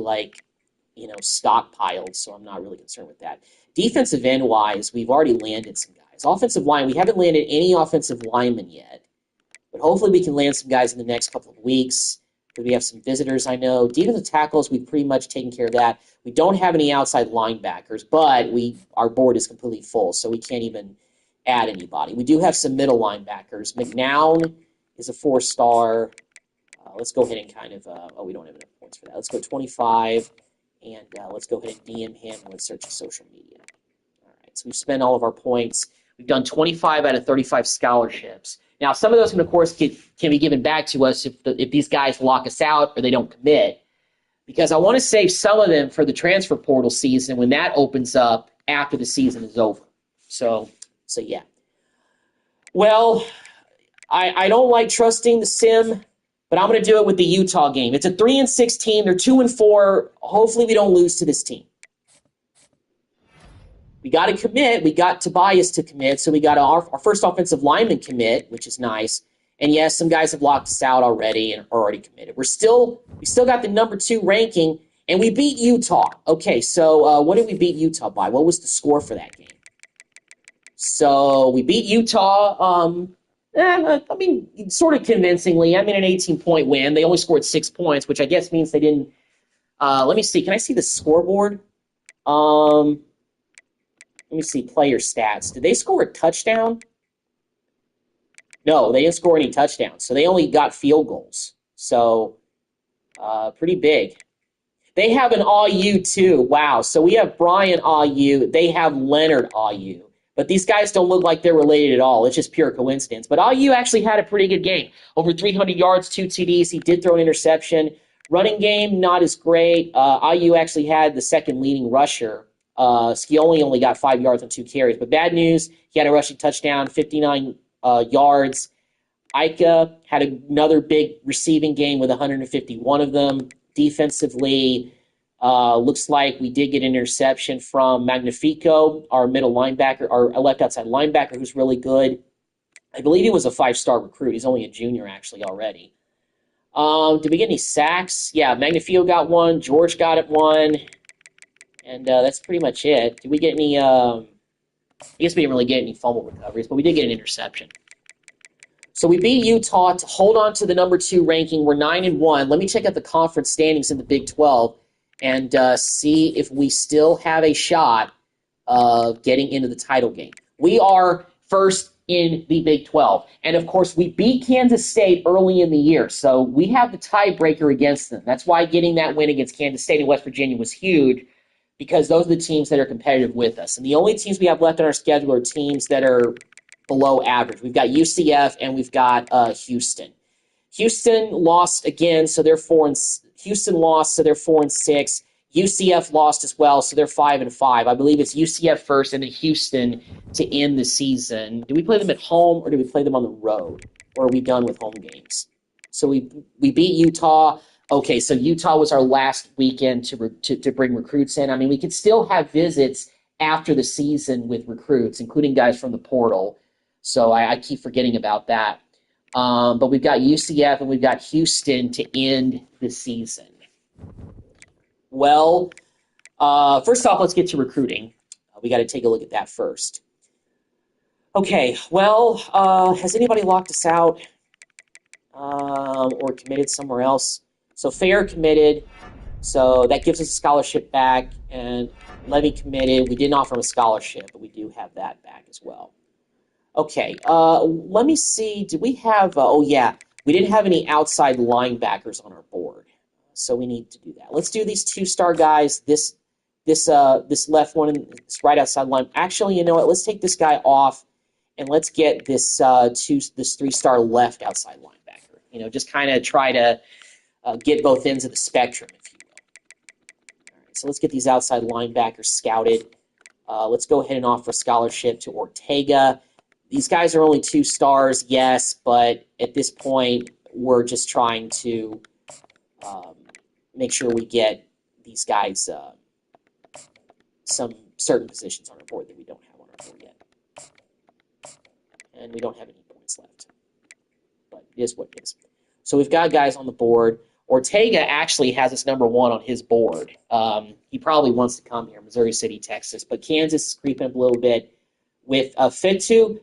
stockpiled, so I'm not really concerned with that. Defensive end-wise, we've already landed some guys. Offensive line, we haven't landed any offensive linemen yet, but hopefully we can land some guys in the next couple of weeks. We have some visitors, I know. Defensive tackles, we've pretty much taken care of that. We don't have any outside linebackers, but our board is completely full, so we can't even add anybody. We do have some middle linebackers. McNown is a 4-star. Let's go ahead and kind of, we don't have enough points for that. Let's go 25, and let's go ahead and DM him, and let's search his social media. All right, so we've spent all of our points. We've done 25 out of 35 scholarships. Now, some of those, of course, can be given back to us if these guys lock us out or they don't commit, because I want to save some of them for the transfer portal season when that opens up after the season is over. So yeah. Well, I don't like trusting the sim, but I'm going to do it with the Utah game. It's a 3-6 team. They're 2-4. Hopefully we don't lose to this team. We got to commit. We got Tobias to commit, so we got our first offensive lineman commit, which is nice. And yes, some guys have locked us out already and are already committed. We still got the number 2 ranking, and we beat Utah. Okay, so what did we beat Utah by? What was the score for that game? So we beat Utah. Sort of convincingly. An 18-point win. They only scored 6 points, which I guess means they didn't. Let me see. Can I see the scoreboard? Let me see player stats. Did they score a touchdown? No, they didn't score any touchdowns. So they only got field goals. So pretty big. They have an AU too. Wow. So we have Brian AU. They have Leonard AU. But these guys don't look like they're related at all. It's just pure coincidence. But AU actually had a pretty good game. Over 300 yards, 2 TDs. He did throw an interception. Running game, not as great. IU actually had the second leading rusher. Scioli only got 5 yards on 2 carries. But bad news, he had a rushing touchdown, 59 yards. Ika had another big receiving game with 151 of them. Defensively, looks like we did get an interception from Magnifico, our middle linebacker, our left outside linebacker, who's really good. I believe he was a 5-star recruit. He's only a junior, actually, already. Did we get any sacks? Yeah, Magnifico got one. George got it one. And that's pretty much it. Did we get any... I guess we didn't really get any fumble recoveries, but we did get an interception. So we beat Utah to hold on to the number 2 ranking. We're 9-1. Let me check out the conference standings in the Big 12 and see if we still have a shot of getting into the title game. We are first in the Big 12. And, of course, we beat Kansas State early in the year, so we have the tiebreaker against them. That's why getting that win against Kansas State and West Virginia was huge, because those are the teams that are competitive with us. And the only teams we have left on our schedule are teams that are below average. We've got UCF and we've got Houston. Houston lost again, so they're 4-6. Houston lost, so they're 4-6. UCF lost as well, so they're 5-5. I believe it's UCF first and then Houston to end the season. Do we play them at home or do we play them on the road? Or are we done with home games? So we beat Utah. Okay, so Utah was our last weekend to bring recruits in. I mean, we could still have visits after the season with recruits, including guys from the portal. So I keep forgetting about that. But we've got UCF and we've got Houston to end the season. Well, first off, let's get to recruiting. We got to take a look at that first. Okay, well, has anybody locked us out or committed somewhere else? So Fair committed, so that gives us a scholarship back, and Levy committed. We didn't offer him a scholarship, but we do have that back as well. Okay, let me see. Did we have? We didn't have any outside linebackers on our board, so we need to do that. Let's do these 2-star guys. This left one, this right outside line. Actually, you know what? Let's take this guy off, and let's get this 3-star left outside linebacker. You know, just kind of try to get both ends of the spectrum, if you will. All right, so let's get these outside linebackers scouted. Let's go ahead and offer a scholarship to Ortega. These guys are only 2 stars, yes, but at this point, we're just trying to make sure we get these guys some certain positions on our board that we don't have on our board yet. And we don't have any points left. But it is what it is. So we've got guys on the board. Ortega actually has us number 1 on his board. He probably wants to come here, Missouri City, Texas. But Kansas is creeping up a little bit. With Fetifi,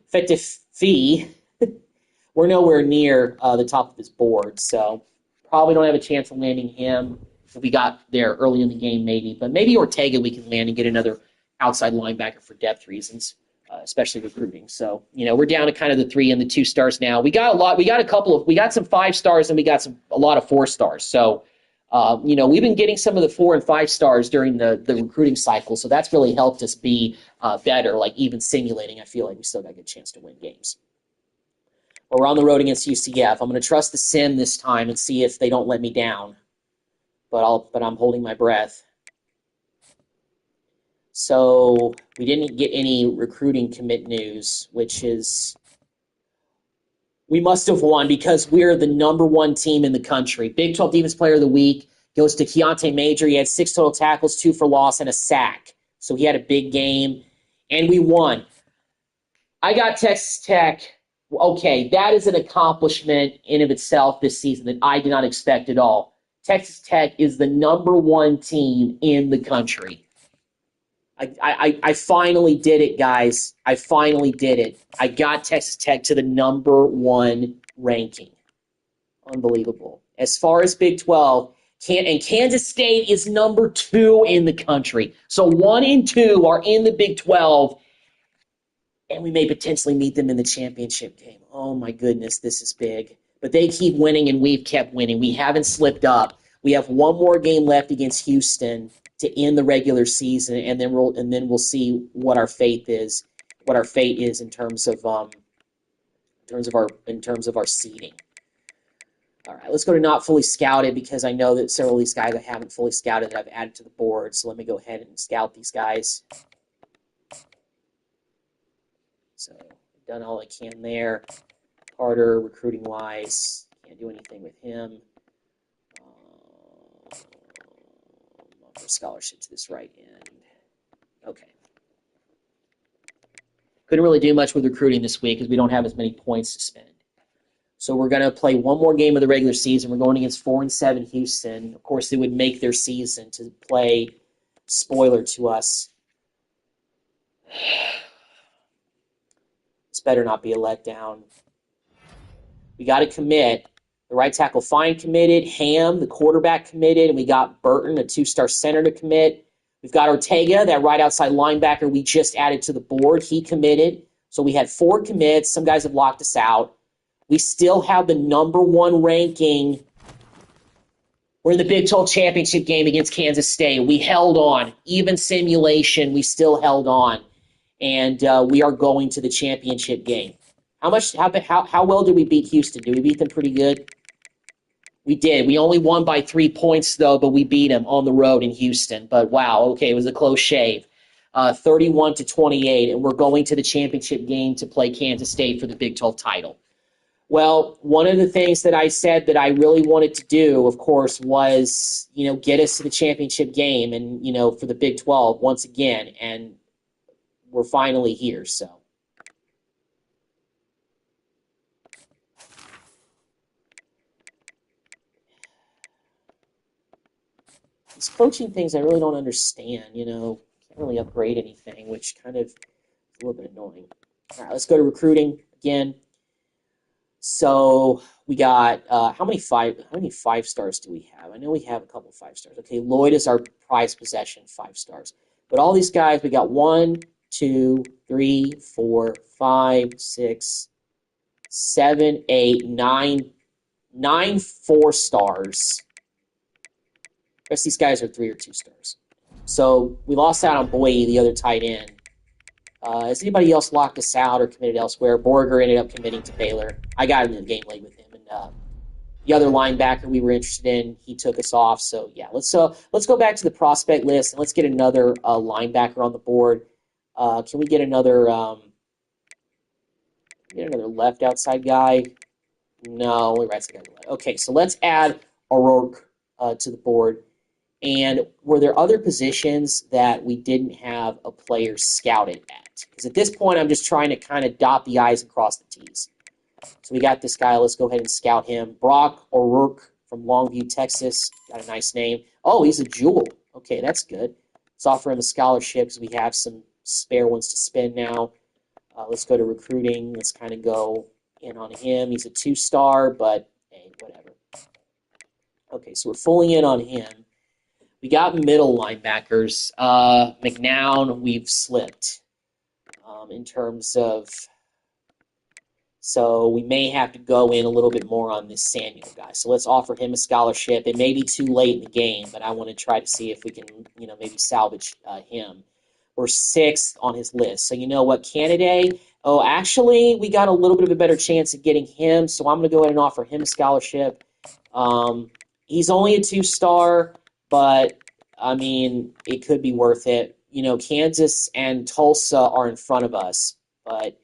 we're nowhere near the top of his board, so probably don't have a chance of landing him. If we got there early in the game, maybe. But maybe Ortega we can land and get another outside linebacker for depth reasons, especially recruiting. So, you know, we're down to kind of the 3 and the 2 stars now. We got a lot. We got some 5 stars and we got a lot of 4 stars. So, you know, we've been getting some of the 4 and 5 stars during the recruiting cycle, so that's really helped us be better. Like even simulating, I feel like we still got a good chance to win games. Well, we're on the road against UCF. I'm going to trust the sim this time and see if they don't let me down. But I'm holding my breath. So we didn't get any recruiting commit news, which is we must have won because we're the number 1 team in the country. Big 12 Defense Player of the Week goes to Keontae Major. He had 6 total tackles, 2 for loss, and a sack. So he had a big game, and we won. I got Texas Tech. Okay, that is an accomplishment in of itself this season that I did not expect at all. Texas Tech is the number 1 team in the country. I finally did it, guys. I finally did it. I got Texas Tech to the number 1 ranking. Unbelievable. As far as Big 12, and Kansas State is number 2 in the country. So 1 and 2 are in the Big 12, and we may potentially meet them in the championship game. Oh, my goodness, this is big. But they keep winning, and we've kept winning. We haven't slipped up. We have 1 more game left against Houston to end the regular season, and then we'll see what our fate is. What our fate is in terms of our seeding. All right, let's go to not fully scouted because I know that several of these guys I haven't fully scouted that I've added to the board. So let me go ahead and scout these guys. So I've done all I can there. Carter, recruiting wise, can't do anything with him. Offer scholarship to this right end. Okay. Couldn't really do much with recruiting this week because we don't have as many points to spend. So we're going to play 1 more game of the regular season. We're going against 4-7 Houston. Of course, they would make their season to play spoiler to us. This better not be a letdown. We got to commit. The right tackle Fine committed, Ham, the quarterback committed, and we got Burton, a 2-star center, to commit. We've got Ortega, that right outside linebacker we just added to the board. He committed. So we had 4 commits. Some guys have locked us out. We still have the number 1 ranking We're in the Big 12 championship game against Kansas State. We held on. Even simulation, we still held on. And we are going to the championship game. How well did we beat Houston? Did we beat them pretty good? We did. We only won by 3 points, though, but we beat them on the road in Houston. But wow, okay, it was a close shave. 31-28, and we're going to the championship game to play Kansas State for the Big 12 title. Well, one of the things that I said that I really wanted to do, of course, was, get us to the championship game and, for the Big 12 once again, and we're finally here, so. These coaching things I really don't understand, can't really upgrade anything, which kind of is a little bit annoying. All right, let's go to recruiting again. So we got how many five stars do we have? I know we have a couple 5 stars. Okay, Lloyd is our prized possession, 5 stars. But all these guys, we got 1, 2, 3, 4, 5, 6, 7, 8, 9 4 stars. The rest of these guys are 3 or 2 stars. So we lost out on Boye, the other tight end. Has anybody else locked us out or committed elsewhere? Borger ended up committing to Baylor. I got into the game late with him, and the other linebacker we were interested in, he took us off. So yeah, let's go back to the prospect list and let's get another linebacker on the board. Can we get another left outside guy? No, only right side guy. Okay, so let's add O'Rourke to the board. And were there other positions that we didn't have a player scouted at? Because at this point, I'm just trying to kind of dot the I's and cross the T's. So we got this guy. Let's go ahead and scout him. Brock O'Rourke from Longview, Texas. Got a nice name. Oh, he's a jewel. Okay, that's good. Let's offer him a scholarship because we have some spare ones to spend now. Let's go to recruiting. Let's kind of go in on him. He's a 2-star, but hey, whatever. Okay, so we're fully in on him. We got middle linebackers. McNown, we've slipped in terms of. So we may have to go in a little bit more on this Samuel guy. So let's offer him a scholarship. It may be too late in the game, but I want to try to see if we can, maybe salvage him. We're 6th on his list. So you know what, candidate? Oh, actually, we got a little bit of a better chance of getting him. So I'm going to go ahead and offer him a scholarship. He's only a 2-star. But, I mean, it could be worth it. Kansas and Tulsa are in front of us. But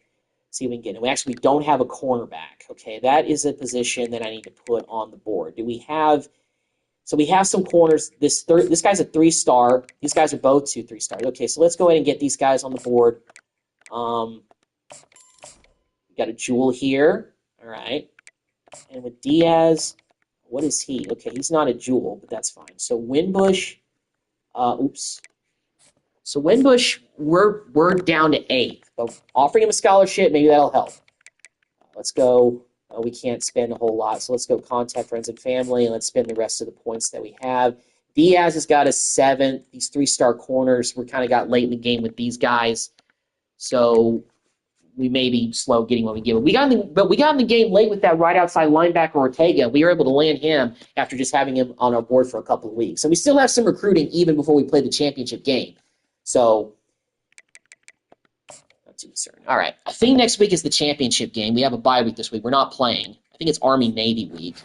see if we can get it. We don't have a cornerback. Okay, that is a position that I need to put on the board. Do we have – so we have some corners. This guy's a 3-star. These guys are both 2 3-stars. Okay, so let's go ahead and get these guys on the board. We got a jewel here. All right. And with Diaz – what is he? Okay, he's not a jewel, but that's fine. So Winbush, So Winbush, we're down to 8th. But offering him a scholarship, maybe that'll help. Let's go. We can't spend a whole lot, so let's go contact friends and family, and let's spend the rest of the points that we have. Diaz has got a 7th. These 3-star corners, we kind of got late in the game with these guys, so we may be slow getting what we give. But we got in the game late with that right outside linebacker Ortega. We were able to land him after just having him on our board for a couple of weeks. So we still have some recruiting even before we play the championship game. So not too concerned. All right. I think next week is the championship game. We have a bye week this week. We're not playing. I think it's Army-Navy week.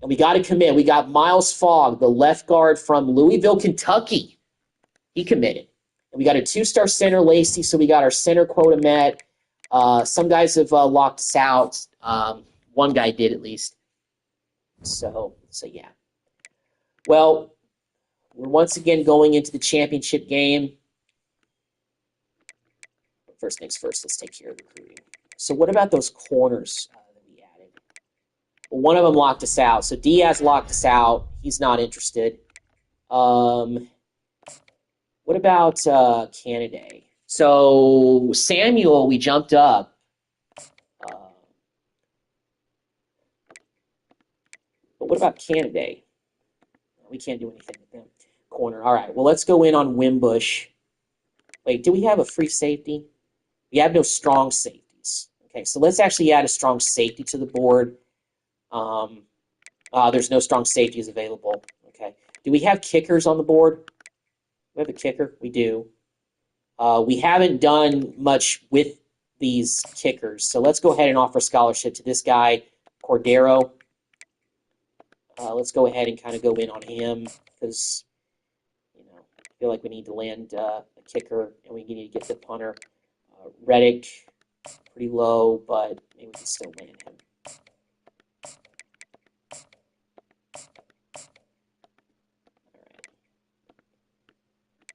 And we got to commit. We got Miles Fogg, the left guard from Louisville, Kentucky. He committed. And we got a 2-star center, Lacey, so we got our center quota met. Some guys have locked us out. One guy did, at least. So yeah. Well, we're once again going into the championship game. First things first, let's take care of recruiting. So what about those corners that we added? Well, one of them locked us out. So Diaz locked us out. He's not interested. What about Canada? So Samuel, we jumped up. But what about Canada? We can't do anything with them. Corner. All right. Well, let's go in on Wimbush. Wait, do we have a free safety? We have no strong safeties. Okay, so let's actually add a strong safety to the board. There's no strong safeties available. Okay. Do we have kickers on the board? We have a kicker? We do. We haven't done much with these kickers, so let's go ahead and offer a scholarship to this guy, Cordero. Let's go ahead and kind of go in on him because, I feel like we need to land a kicker and we need to get the punter. Reddick, pretty low, but maybe we can still land him.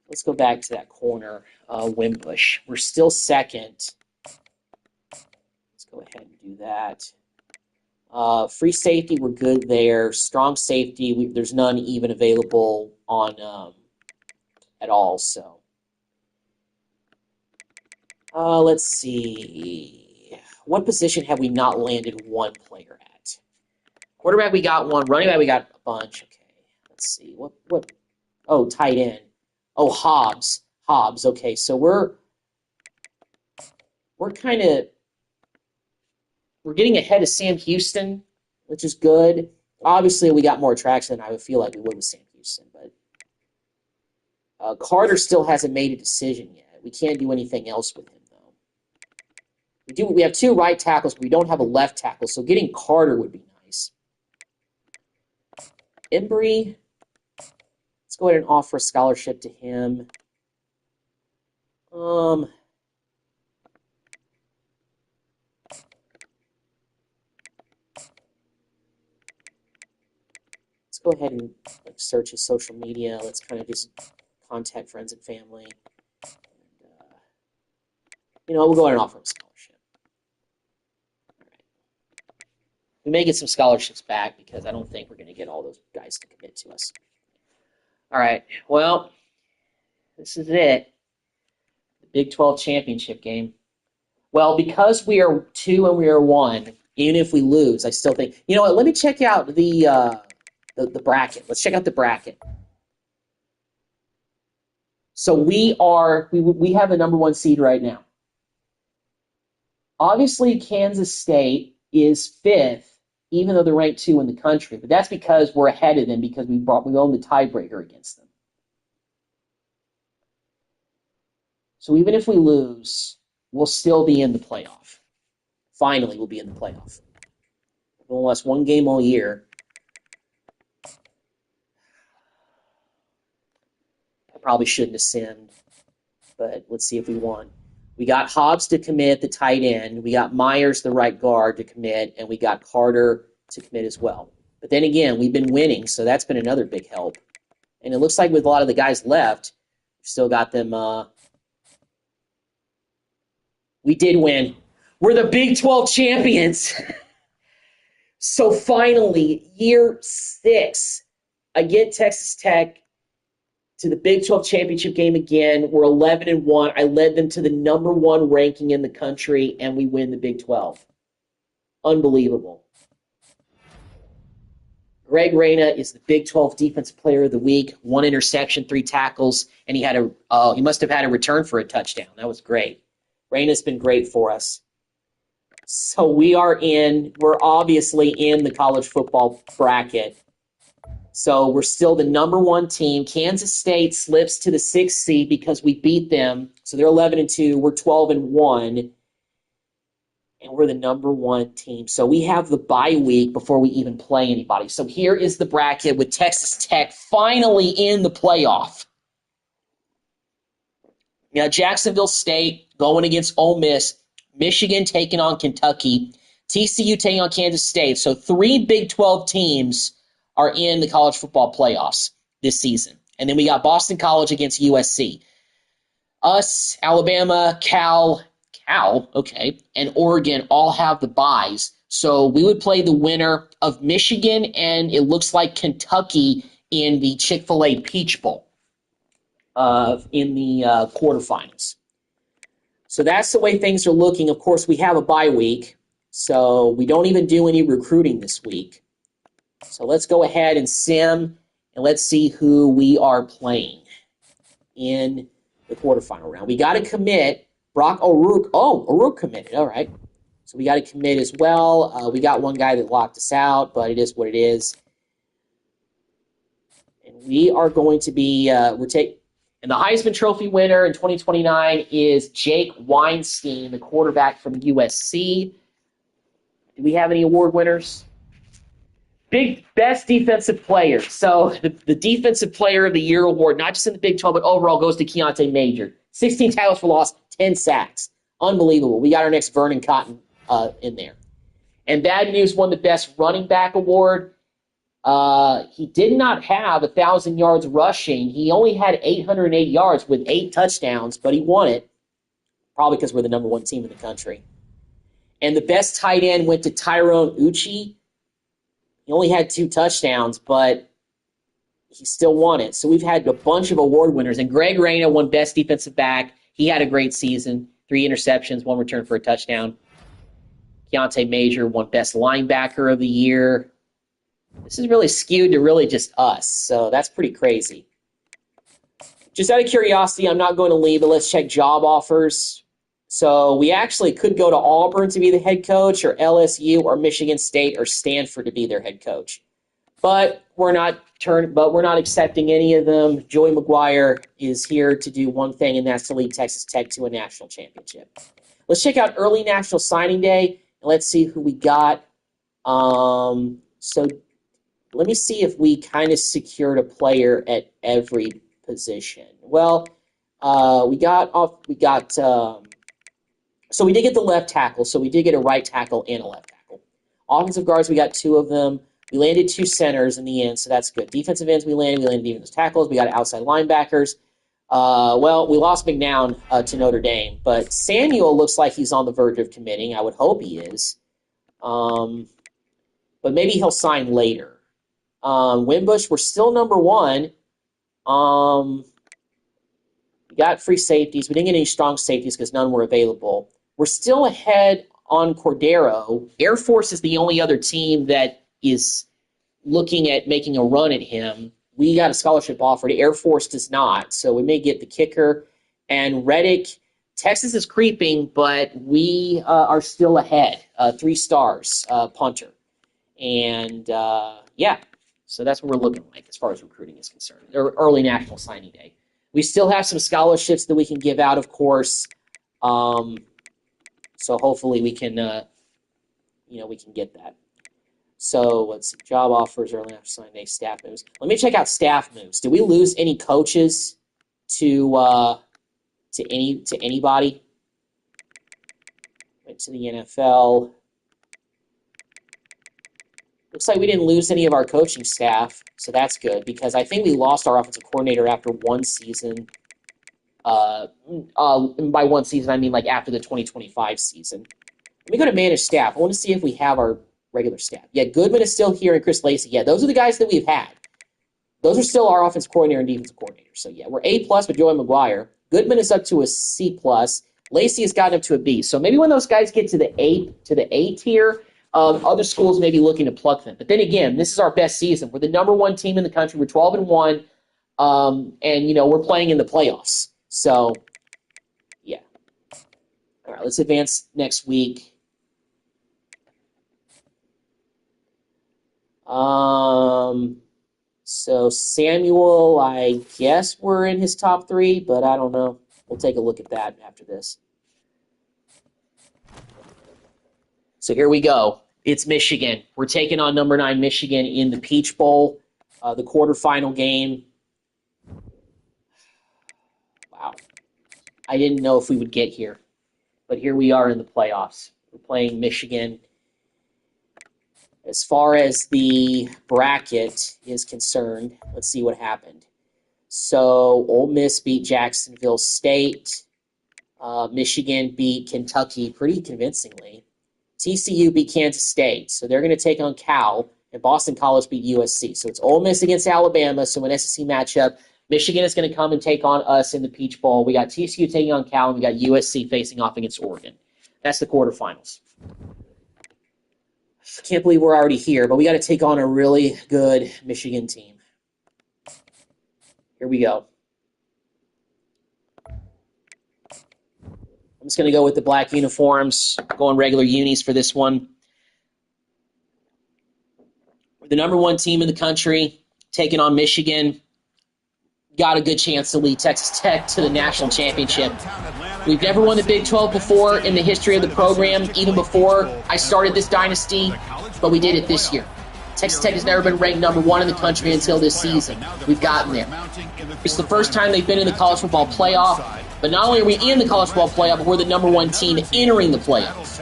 Let's go back to that corner, Wimbush. We're still second. Let's go ahead and do that. Free safety, we're good there. Strong safety, there's none even available on at all. So let's see. What position have we not landed one player at? Quarterback, we got one. Running back, we got a bunch. Okay, let's see. What? Oh, tight end. Oh, Hobbs. Okay, so we're getting ahead of Sam Houston, which is good. Obviously, we got more traction than I would feel like we would with Sam Houston, but Carter still hasn't made a decision yet. We can't do anything else with him, though. We have 2 right tackles, but we don't have a left tackle, so getting Carter would be nice. Embry, let's go ahead and offer a scholarship to him. Let's go ahead and search his social media. Let's kind of just contact friends and family. And, we'll go ahead and offer him a scholarship. All right. We may get some scholarships back because I don't think we're going to get all those guys to commit to us. All right. Well, this is it. The Big 12 championship game. Well, because we are 2 and we are 1, even if we lose, I still think. You know what? Let me check out the bracket. Let's check out the bracket. So we have the number 1 seed right now. Obviously, Kansas State is 5th, even though they're ranked 2 in the country. But that's because we're ahead of them because we own the tiebreaker against them. So even if we lose, we'll still be in the playoff. Finally, we'll be in the playoff. We'll lost 1 game all year. I probably shouldn't have simmed, but let's see if we won. We got Hobbs to commit, the tight end. We got Myers, the right guard, to commit, and we got Carter to commit as well. But then again, we've been winning, so that's been another big help. And it looks like with a lot of the guys left, we've still got them. We did win. We're the Big 12 champions. So finally, year 6, I get Texas Tech to the Big 12 championship game again. We're 11-1. I led them to the number 1 ranking in the country, and we win the Big 12. Unbelievable. Greg Reyna is the Big 12 Defensive Player of the Week. 1 interception, 3 tackles, and he must have had a return for a touchdown. That was great. Reyna's been great for us. So we're obviously in the college football bracket. So we're still the number 1 team. Kansas State slips to the 6th seed because we beat them. So they're 11-2. We're 12-1. And we're the number 1 team. So we have the bye week before we even play anybody. So here is the bracket with Texas Tech finally in the playoff. Now, Jacksonville State going against Ole Miss. Michigan taking on Kentucky. TCU taking on Kansas State. So 3 Big 12 teams are in the college football playoffs this season. And then we got Boston College against USC. Us, Alabama, Cal, and Oregon all have the byes. So we would play the winner of Michigan and it looks like Kentucky in the Chick-fil-A Peach Bowl in the quarterfinals. So that's the way things are looking. Of course, we have a bye week, so we don't even do any recruiting this week. So let's go ahead and sim, and let's see who we are playing in the quarterfinal round. We got to commit. Brock O'Rourke. Oh, O'Rourke committed. All right. So we got to commit as well. We got one guy that locked us out, but it is what it is. we are going to be and the Heisman Trophy winner in 2029 is Jake Weinstein, the quarterback from USC. Do we have any award winners? Best defensive player. So the Defensive Player of the Year award, not just in the Big 12, but overall goes to Keontae Major. 16 tackles for loss, 10 sacks. Unbelievable. We got our next Vernon Cotton in there. And Bad News won the Best Running Back award. He did not have 1,000 yards rushing. He only had 808 yards with 8 touchdowns, but he won it, probably because we're the number 1 team in the country. And the best tight end went to Tyrone Uchi. He only had 2 touchdowns, but he still won it. So we've had a bunch of award winners. And Greg Reyna won Best Defensive Back. He had a great season. 3 interceptions, 1 return for a touchdown. Keontae Major won Best Linebacker of the Year. This is really skewed to really just us, so that's pretty crazy. Just out of curiosity, I'm not going to leave, but let's check job offers. So we actually could go to Auburn to be the head coach, or LSU, or Michigan State, or Stanford to be their head coach. But we're not accepting any of them. Joey McGuire is here to do one thing, and that's to lead Texas Tech to a national championship. Let's check out early National Signing Day, and let's see who we got. So let me see if we kind of secured a player at every position. Well, so we did get the left tackle, so we did get a right tackle and a left tackle. Offensive guards, we got 2 of them. We landed 2 centers in the end, so that's good. Defensive ends, we landed defensive tackles. We got outside linebackers. We lost McNown to Notre Dame, but Samuel looks like he's on the verge of committing. I would hope he is. But maybe he'll sign later. Wimbush, we're still number 1. We got free safeties. We didn't get any strong safeties because none were available. We're still ahead on Cordero. Air Force is the only other team that is looking at making a run at him. We got a scholarship offer. Air Force does not, so we may get the kicker. And Reddick, Texas is creeping, but we are still ahead. 3 stars, punter. And, so that's what we're looking like as far as recruiting is concerned, or early National Signing Day. We still have some scholarships that we can give out, of course. So hopefully we can, we can get that. So let's see, job offers, early National Signing Day, staff moves. Let me check out staff moves. Did we lose any coaches to anybody? Went to the NFL. Looks like we didn't lose any of our coaching staff, so that's good, because I think we lost our offensive coordinator after 1 season. By 1 season, I mean like after the 2025 season. Let me go to manage staff. I want to see if we have our regular staff. Yeah, Goodman is still here, and Chris Lacey. Yeah, those are the guys that we've had. Those are still our offensive coordinator and defensive coordinator. So yeah, we're A+ with Joey McGuire. Goodman is up to a C+. Lacey has gotten up to a B. So maybe when those guys get to the A tier, other schools may be looking to pluck them. But then again, this is our best season. We're the number 1 team in the country. We're 12-1, and we're playing in the playoffs. So, yeah. All right, let's advance next week. So Samuel, I guess we're in his top 3, but I don't know. We'll take a look at that after this. So here we go. It's Michigan. We're taking on number 9 Michigan in the Peach Bowl, the quarterfinal game. Wow. I didn't know if we would get here, but here we are in the playoffs. We're playing Michigan. As far as the bracket is concerned, let's see what happened. So Ole Miss beat Jacksonville State. Michigan beat Kentucky pretty convincingly. TCU beat Kansas State, so they're going to take on Cal, and Boston College beat USC. So it's Ole Miss against Alabama, so an SEC matchup. Michigan is going to come and take on us in the Peach Bowl. We got TCU taking on Cal, and we got USC facing off against Oregon. That's the quarterfinals. I can't believe we're already here, but we got to take on a really good Michigan team. Here we go. I'm just going to go with the black uniforms, going regular unis for this one. We're the number 1 team in the country, taking on Michigan. got a good chance to lead Texas Tech to the national championship. We've never won the Big 12 before in the history of the program, even before I started this dynasty, but we did it this year. Texas Tech has never been ranked #1 in the country until this season. We've gotten there. It's the first time they've been in the college football playoff, but not only are we in the college football playoff, but we're the #1 team entering the playoffs.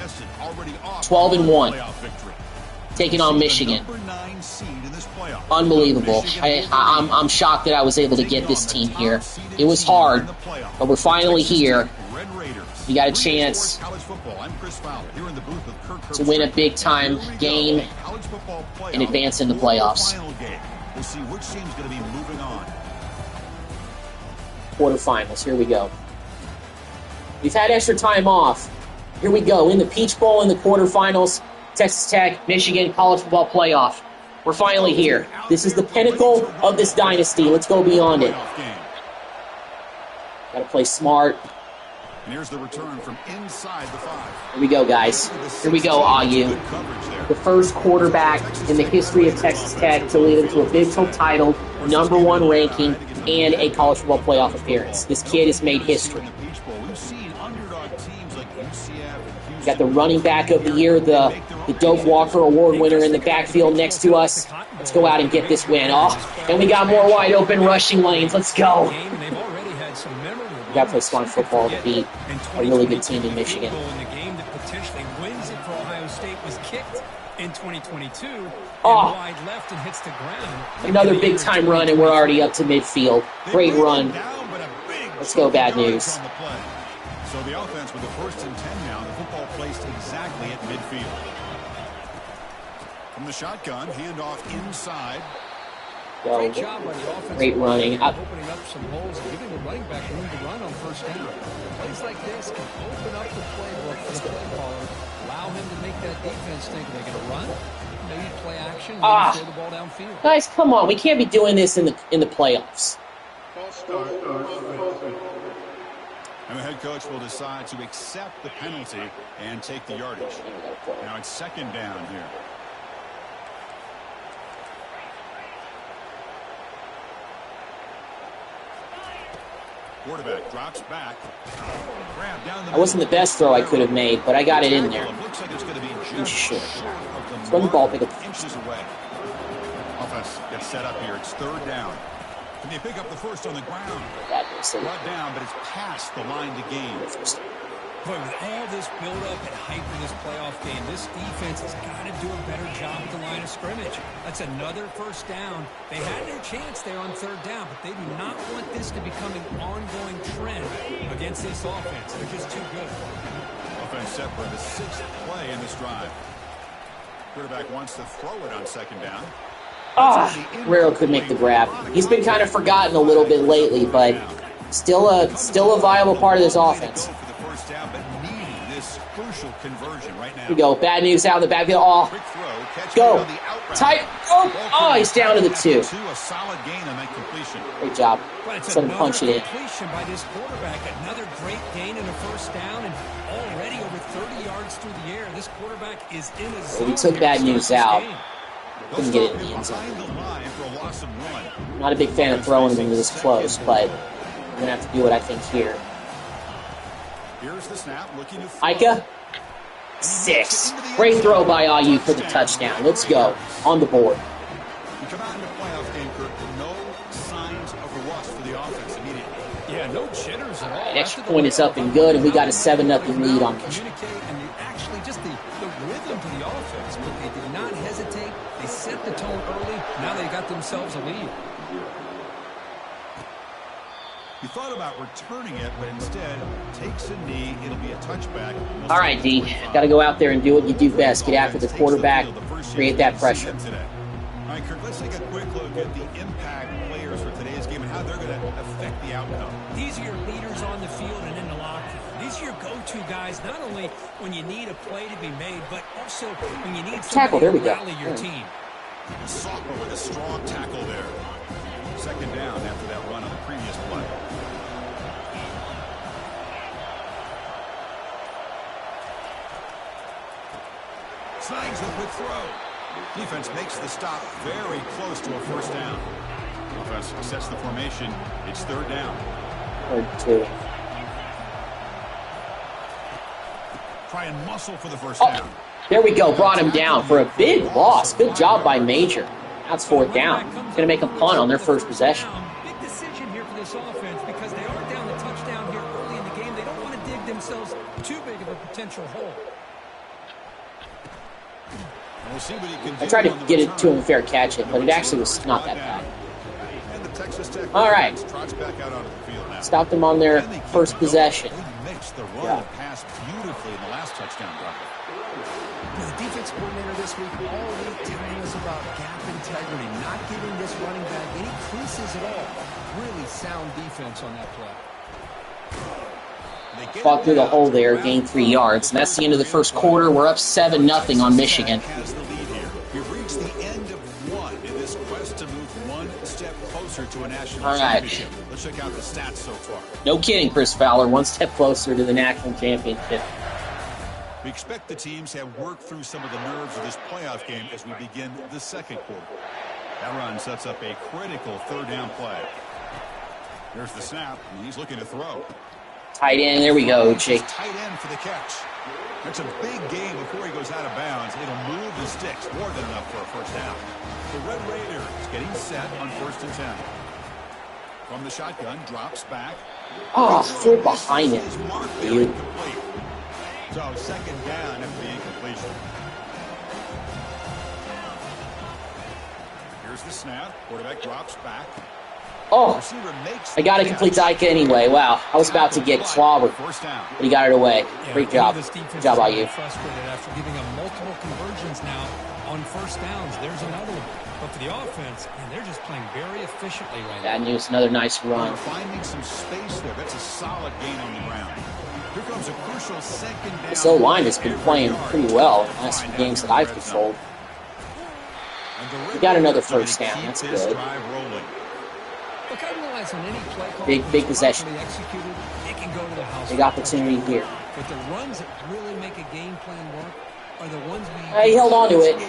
12-1, taking on Michigan. Unbelievable. I'm shocked that I was able to get this team here. It was hard, but we're finally here. We got a chance to win a big-time game and advance in the playoffs. We'll see which team's going to be moving on. Quarterfinals, here we go. We've had extra time off. Here we go, in the Peach Bowl in the quarterfinals, Texas Tech, Michigan, college football playoff. We're finally here. This is the pinnacle of this dynasty. Let's go beyond it. Got to play smart. And here's the return from inside the 5. Here we go, guys. Here we go, IU. The first quarterback in the history of Texas Tech to lead them to a Big 12 title, #1 ranking, and a college football playoff appearance. This kid has made history. We got the running back of the year, the Doak Walker Award winner in the backfield next to us. Let's go out and get this win. Oh, and we got more wide open rushing lanes. Let's go. We got to play smart football to beat a really good team in Michigan. In 2022, wide left and hits the ground. Another big-time run, and we're already up to midfield. Great run. Let's go, bad news. So the offense with the 1st and 10 now. The football placed exactly at midfield. From the shotgun, handoff inside. Great job by the offense. Great running. Opening up some holes and giving the running back room to run on 1st down. Plays like this can open up the playbook for the play caller. Allow him to make that defense think they're going to run, maybe play action, maybe throw the ball downfield. Guys, come on. We can't be doing this in the playoffs. And the head coach will decide to accept the penalty and take the yardage. Now it's 2nd down here. Quarterback drops back. That wasn't the best throw I could have made, but I got it in there. Looks like it's going to be Just short. Let's run the ball, pick up the inches away. Offense gets set up here. It's 3rd down. Can they pick up the 1st on the ground? Brought down, but it's past the line to gain. But with all this build-up and hype for this playoff game, this defense has got to do a better job at the line of scrimmage. That's another 1st down. They had their chance there on 3rd down, but they do not want this to become an ongoing trend against this offense. They're just too good. Offense set for the 6th play in this drive. Quarterback wants to throw it on 2nd down. Guerrero could make the grab. He's been kind of forgotten a little bit lately, but still a viable part of this offense. Here we go. Bad news out of the backfield. Oh, go. Tight. Oh, he's down to the 2. Great job. Let him punch it in. By this quarterback, another great gain in a 1st down, and already over 30 yards through the air. This quarterback is in a zone. We took bad news out. Couldn't get it in the end zone. Not a big fan of throwing them this close, but I'm going to have to do what I think here. Ika, 6. Great throw by IU for the touchdown. Let's go. On the board. Yeah, no jitters at all. Extra point is up and good, and we got a 7-0 lead on Michigan. And actually just the rhythm to the offense, but they did not hesitate. They set the tone early. Now they got themselves a lead. He thought about returning it, but instead takes a knee. It'll be a touchback. All right, D. Got to go out there and do what you do best. Get after the quarterback, create that pressure. All right, Kirk, let's take a quick look at the impact players for today's game and how they're going to affect the outcome. These are your leaders on the field and in the locker room. These are your go-to guys, not only when you need a play to be made, but also when you need tackle. There we go. Rally your team. Sophomore with a strong tackle there. 2nd down after that run on the previous play. Slangs a quick throw. Defense makes the stop very close to a 1st down. Offense sets the formation. It's third down. Third 2. Try and muscle for the first down. There we go. Brought him down for a big loss. Good job by Major. Now it's fourth down. It's going to make a punt on their first possession. Big decision here for this offense because they are down the touchdown here early in the game. They don't want to dig themselves too big of a potential hole. We'll see what he can do. I tried to get it to him fair catch it, but it actually was not that bad. All right. Stopped them on their first possession. Mixed the run and pass beautifully in the last touchdown drive. The defense coordinator this week all week telling us about gap integrity, not giving this running back any creases at all. Really sound defense on that play. Fought through the hole there, gained 3 yards, and that's the end of the first quarter. We're up 7-0 on Michigan. We've reached the end of one in this quest to move one step closer to a national championship. Let's check out the stats so far. No kidding, Chris Fowler, one step closer to the national championship. We expect the teams have worked through some of the nerves of this playoff game as we begin the second quarter. That run sets up a critical third down play. Here's the snap, and he's looking to throw. Tight end, there we go, Jake. Tight end for the catch. That's a big gain before he goes out of bounds. It'll move the sticks, more than enough for a first down. The Red Raiders getting set on 1st and 10. From the shotgun, drops back. Oh, threw behind him, dude. So second down after the incompletion. Here's the snap. Quarterback drops back. Oh, I got to complete to Ike anyway. Wow, I was about to get clobbered, but he got it away. Great job. Good job by you. Frustrated after giving them multiple conversions now on first downs. There's another one. But for the offense, man, they're just playing very efficiently right now. Bad news, another nice run. Finding some space there. That's a solid gain on the ground. Here comes a crucial second down. This O-line has been playing pretty well in the last few games that I've controlled. We got another first down. That's good. Look, I realize on any play call, Big possession. Executed, it can go to the house. Big opportunity here. But the runs that really make a game plan work are the ones he held on to it.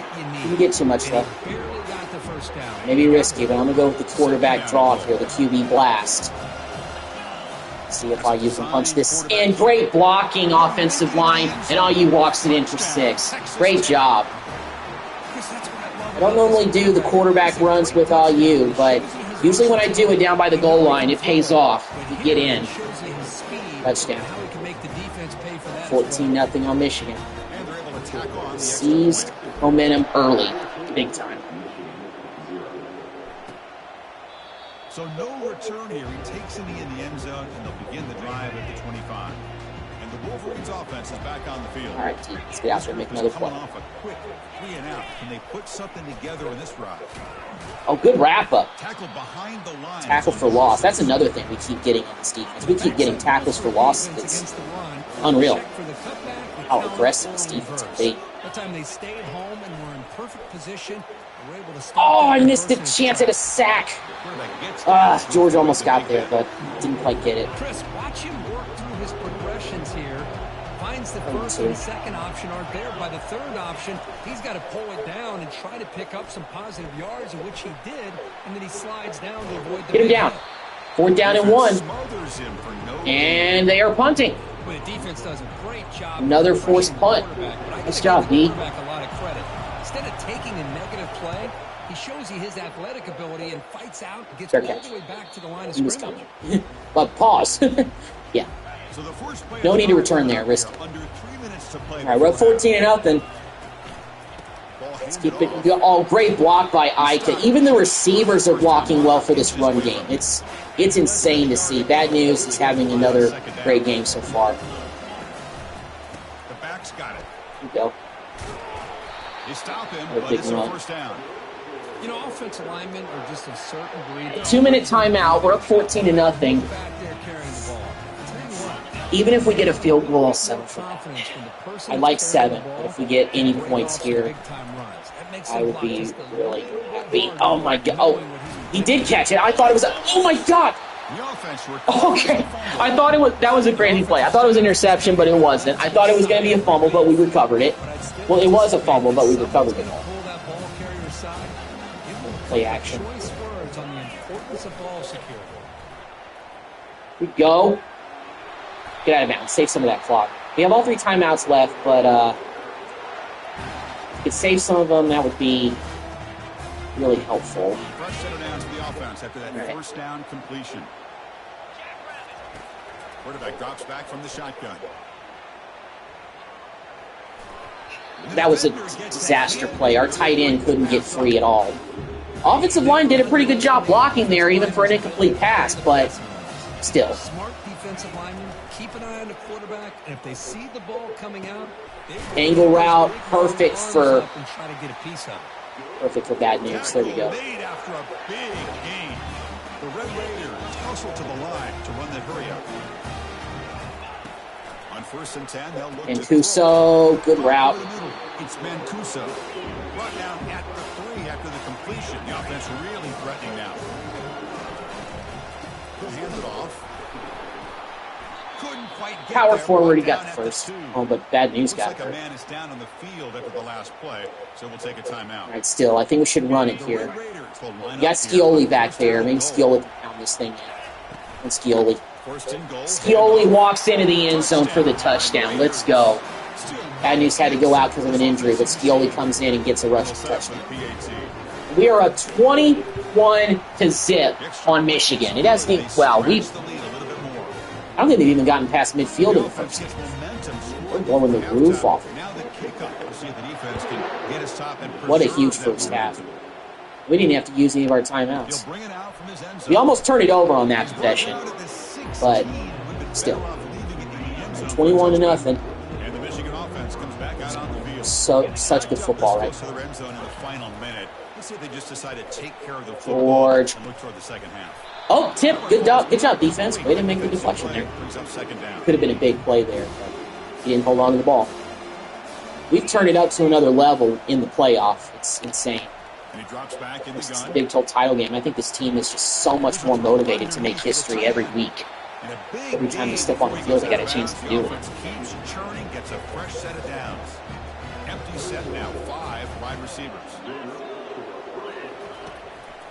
Didn't get too much though. Barely got the first down. Maybe risky, but I'm going to go with the quarterback draw here, the QB blast. See if IU can punch this in. Great blocking offensive line, and IU walks it in for 6. Great job. I don't normally do the quarterback runs with IU, but usually when I do it down by the goal line, it pays off. You get in. Touchdown. 14-0 on Michigan. Seized momentum early. Big time. So no return here. He takes it in the end zone, and they'll begin the drive at the 25. And the Wolverines' offense is back on the field. All right, team. Let's get out there and make another play. Coming off a quick 3-and-out. Can they put something together in this drive? Oh, good wrap-up. Tackle behind the line. Tackle for loss. That's another thing we keep getting on this defense. We keep getting tackles for loss. It's unreal how aggressive this defense can be. That time they stayed home and were in perfect position. Oh, I missed the chance at a sack. George almost got there, but didn't quite get it. Chris, watch him work through his progressions here. Finds the first and second option aren't there. By the third option, he's got to pull it down and try to pick up some positive yards, of which he did, and then he slides down to avoid the Get him down. 4th down and 1. And they are punting. Well, the defense does a great job. Another forced punt. Nice job, D. A lot of credit. Instead of taking a negative play, he shows you his athletic ability and fights out and gets all the way back to the line of scrimmage. But pause. Yeah. No need to return there. Risk it. All right, we're up 14-0. Let's keep it. Oh, great block by Ika. Even the receivers are blocking well for this run game. It's insane to see. Bad news is having another great game so far. The back's got it. Here we go. You stop him, but it's a first down. You know, offensive linemen are just a certain breed. 2-minute timeout. We're up 14-0. Even if we get a field goal, I'll settle for that. I like 7, but if we get any points here, I would be really happy. Oh my God! Oh, he did catch it. I thought it was. Oh my God! Okay, I thought that was a crazy play. I thought it was an interception, but it wasn't. I thought it was going to be a fumble, but we recovered it. Well, it was a fumble, but we recovered it. Play action. Choice words on the importance of ball security. We go. Get out of bounds. Save some of that clock. We have all 3 timeouts left, but if we could save some of them, that would be really helpful. Fresh center down to the offense after that first down completion. Quarterback drops back from the shotgun. That was a disaster play. Our tight end couldn't get free at all. Offensive line did a pretty good job blocking there, even for an incomplete pass, but still. Smart defensive linemen, keep an eye on the quarterback, and if they see the ball coming out, Angle route, perfect for and try to get a piece of it. Perfect for bad news. There we go. Made after a big gain. The Red Raiders hustle to the line to run that hurry up. On 1st and 10, they'll look And Mancuso, good route. It's Mancuso. Brought down at the 3 after the completion. The offense really threatening now. He'll hand it off. Couldn't quite get Power there. forward, he Brought got down the at first. 2. Oh, but bad news Looks got like a hurt. man is down on the field after the last play, so we'll take a timeout. All right, still, I think we should run it The here. Red Raiders will line You got up here. Scioli back there. Maybe First and goal. Scioli can pound this thing in. And Scioli. First and goal. Scioli walks into the end zone for the touchdown. Let's go. Bad news had to go out because of an injury, but Scioli comes in and gets a rushing touchdown. We are up 21-0 on Michigan. It hasn't even, well, I don't think they've even gotten past midfield in the first half. We're blowing the roof off. What a huge first half. We didn't have to use any of our timeouts. We almost turned it over on that possession, but still. 21-0. And the Michigan offense comes back out on the field. Such good football right To the red zone in the final minute. Let's see if they just decide to take care of the football and look toward the second half. Oh, tip. Good job, defense. Way to make the deflection there. Brings up second down. Could have been a big play there, but he didn't hold on to the ball. We've turned it up to another level in the playoff. It's insane. And he drops back in the It's a gun. Big 12 title game. I think this team is just so much more motivated to make history every week. And a big Every time they gain step on the before he field, they gets got a out of chance to bounds. do The it. offense keeps churning, gets a fresh set of downs. Empty set now, 5 wide receivers.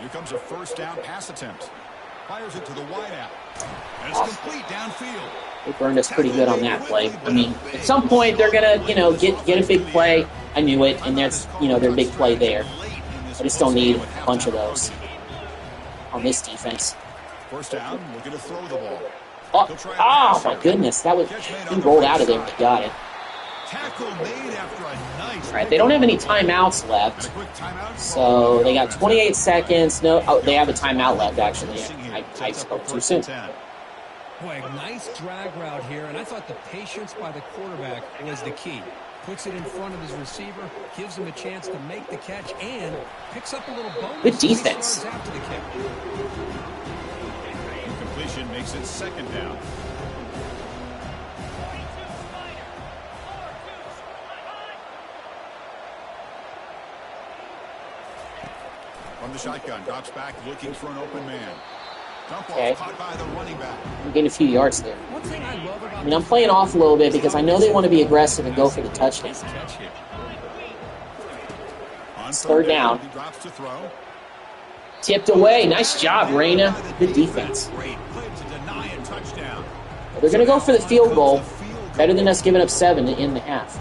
Here comes a first down pass attempt. Fires it to the wideout. And it's complete downfield. They burned us pretty good on that play. I mean, at some point they're gonna, get a big play. I knew it, and that's, their big play there. I just don't need a bunch of those on this defense. First down, looking to throw the ball. Oh my goodness, he rolled out of there and he got it. Tackle made after a nice. All right, they don't have any timeouts left, so they got 28 seconds. No, they have a timeout left, actually. I spoke too soon. Boy, a nice drag route here, and I thought the patience by the quarterback was the key. Puts it in front of his receiver, gives him a chance to make the catch, and picks up a little bonus. Good defense. After the kick. Completion makes it second down. From the shotgun, drops back, looking for an open man. Dump Okay. off, caught by the running back. I'm getting a few yards there. One thing I love about I mean, I'm playing off a little bit because I know they want to be aggressive and go for the touchdown. this catch here. On Third down. He drops to throw. Tipped away. Nice job, Reyna. Good defense. Great play to deny a touchdown. They're going to go for the field goal. Better than us giving up 7 in the half.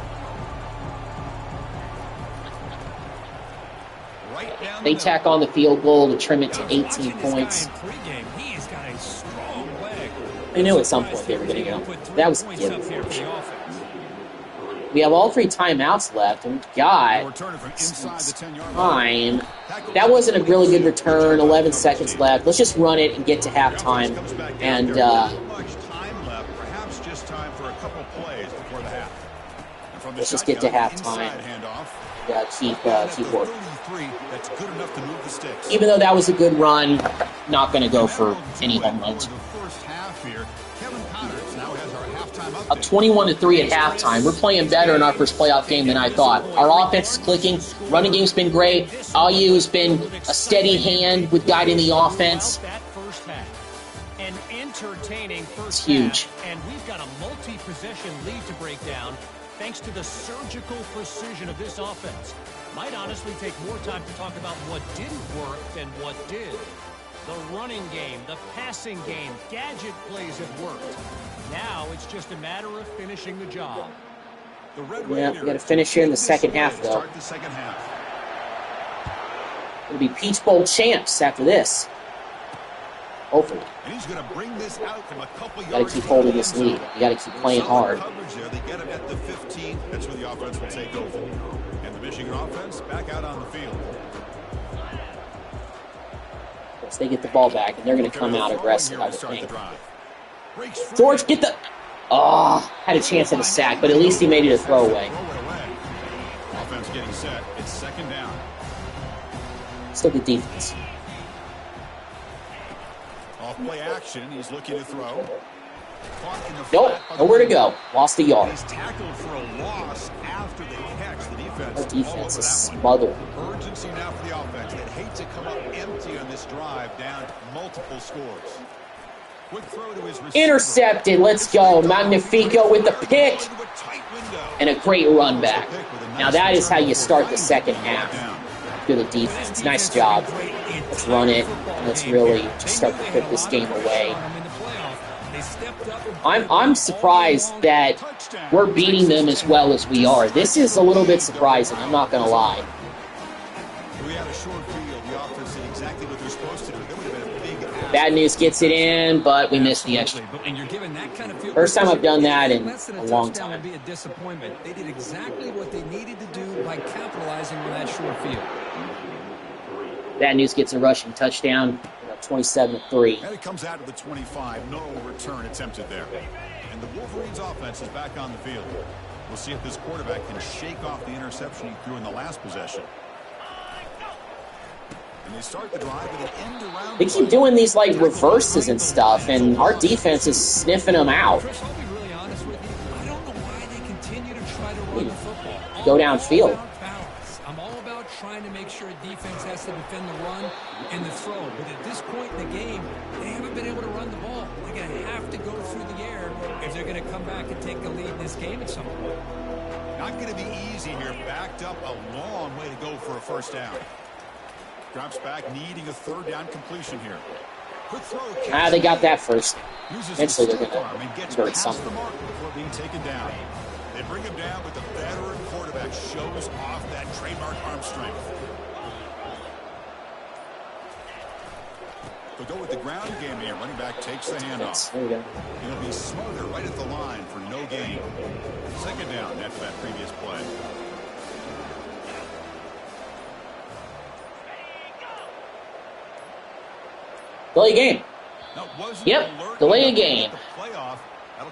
Right down They the tack on the field goal to trim it to 18 points. Pregame, he has got a strong leg. I knew at some point they were going to go. That was a Points given. up here for the offense. We have all 3 timeouts left, and we've got returner from inside the 10-yard time. line. That wasn't a really good return. 11 seconds left. Let's just run it and get to halftime. And Not much time left, perhaps just time for a couple plays before the half. And from the Let's just get to shotgun, halftime. inside handoff. keep working. 33, that's good enough to move the sticks. Even though that was a good run, not going to go for any home runs. The first half here, Kevin Connors now has our halftime update. Up 21-3 at halftime. We're playing better in our first playoff game than I thought. Our offense is clicking. Running game's been great. Ayu has been a steady hand with guiding the offense. An entertaining first It's huge. half, and we've got a multi-possession lead to break down. thanks to the surgical precision of this offense. Might honestly take more time to talk about what didn't work than what did. The running game, the passing game, gadget plays have worked. Now it's just a matter of finishing the job. Yeah, we got to finish here in the second half, though. It'll be Peach Bowl champs after this. Hopefully. And he's going to bring this out from a couple yards. Got to keep holding this lead. You got to keep playing hard. They get him at the 15. That's where the offense will take over. And the Michigan offense back out on the field. Once they get the ball back, and they're going to come out aggressive, I would think. George, get the... Oh, had a chance at a sack, but at least he made it a throwaway. Offense getting set. It's second down. Still good defense. Off play action. He's looking to throw. Nope, nowhere to go. Lost a yard. He's tackled for a loss after the catch. The defense is smothered. Urgency now for the offense. They'd hate to come up empty on this drive, down multiple scores. Quick throw to his receiver. Intercepted. Let's go. Magnifico with the pick. And a great run back. Now that is how you start the second half. Good defense. Nice job. Let's run it. Let's really just start to put this game away. I'm surprised that we're beating them as well as we are. This is a little bit surprising. I'm not going to lie. We had a short field. The offense did exactly what they're supposed to do. There would have been a big Bad News gets it in, but we missed the extra. First time I've done that in a long time. Would be a disappointment. They did exactly what they needed to do by capitalizing on that short field. Bad News gets a rushing touchdown, 27-3. And it comes out of the 25. No return attempted there. And the Wolverines' offense is back on the field. We'll see if this quarterback can shake off the interception he threw in the last possession. And they start the drive with an end around. They keep doing these like reverses and stuff, and our defense is sniffing them out. Chris, I'll be really honest with you. I don't know why they continue to try to run the football. Go downfield. I'm all about trying to make sure a defense has to defend the run and the throw. But at this point in the game, they haven't been able to run the ball. They're going to have to go through the air if they're going to come back and take the lead in this game at some point. Not going to be easy here. Backed up a long way to go for a first down. Drops back, needing a third down completion here. Quick throw. They got that first. Eventually they're going to convert something. Before being taken down. They bring him down with the veteran quarterback. Shows off that trademark arm strength. They'll go with the ground game here. Running back takes the handoff. There you go. It'll be Smoother right at the line for no gain. Second down after that previous play. Delay a game. Yep, delay a game.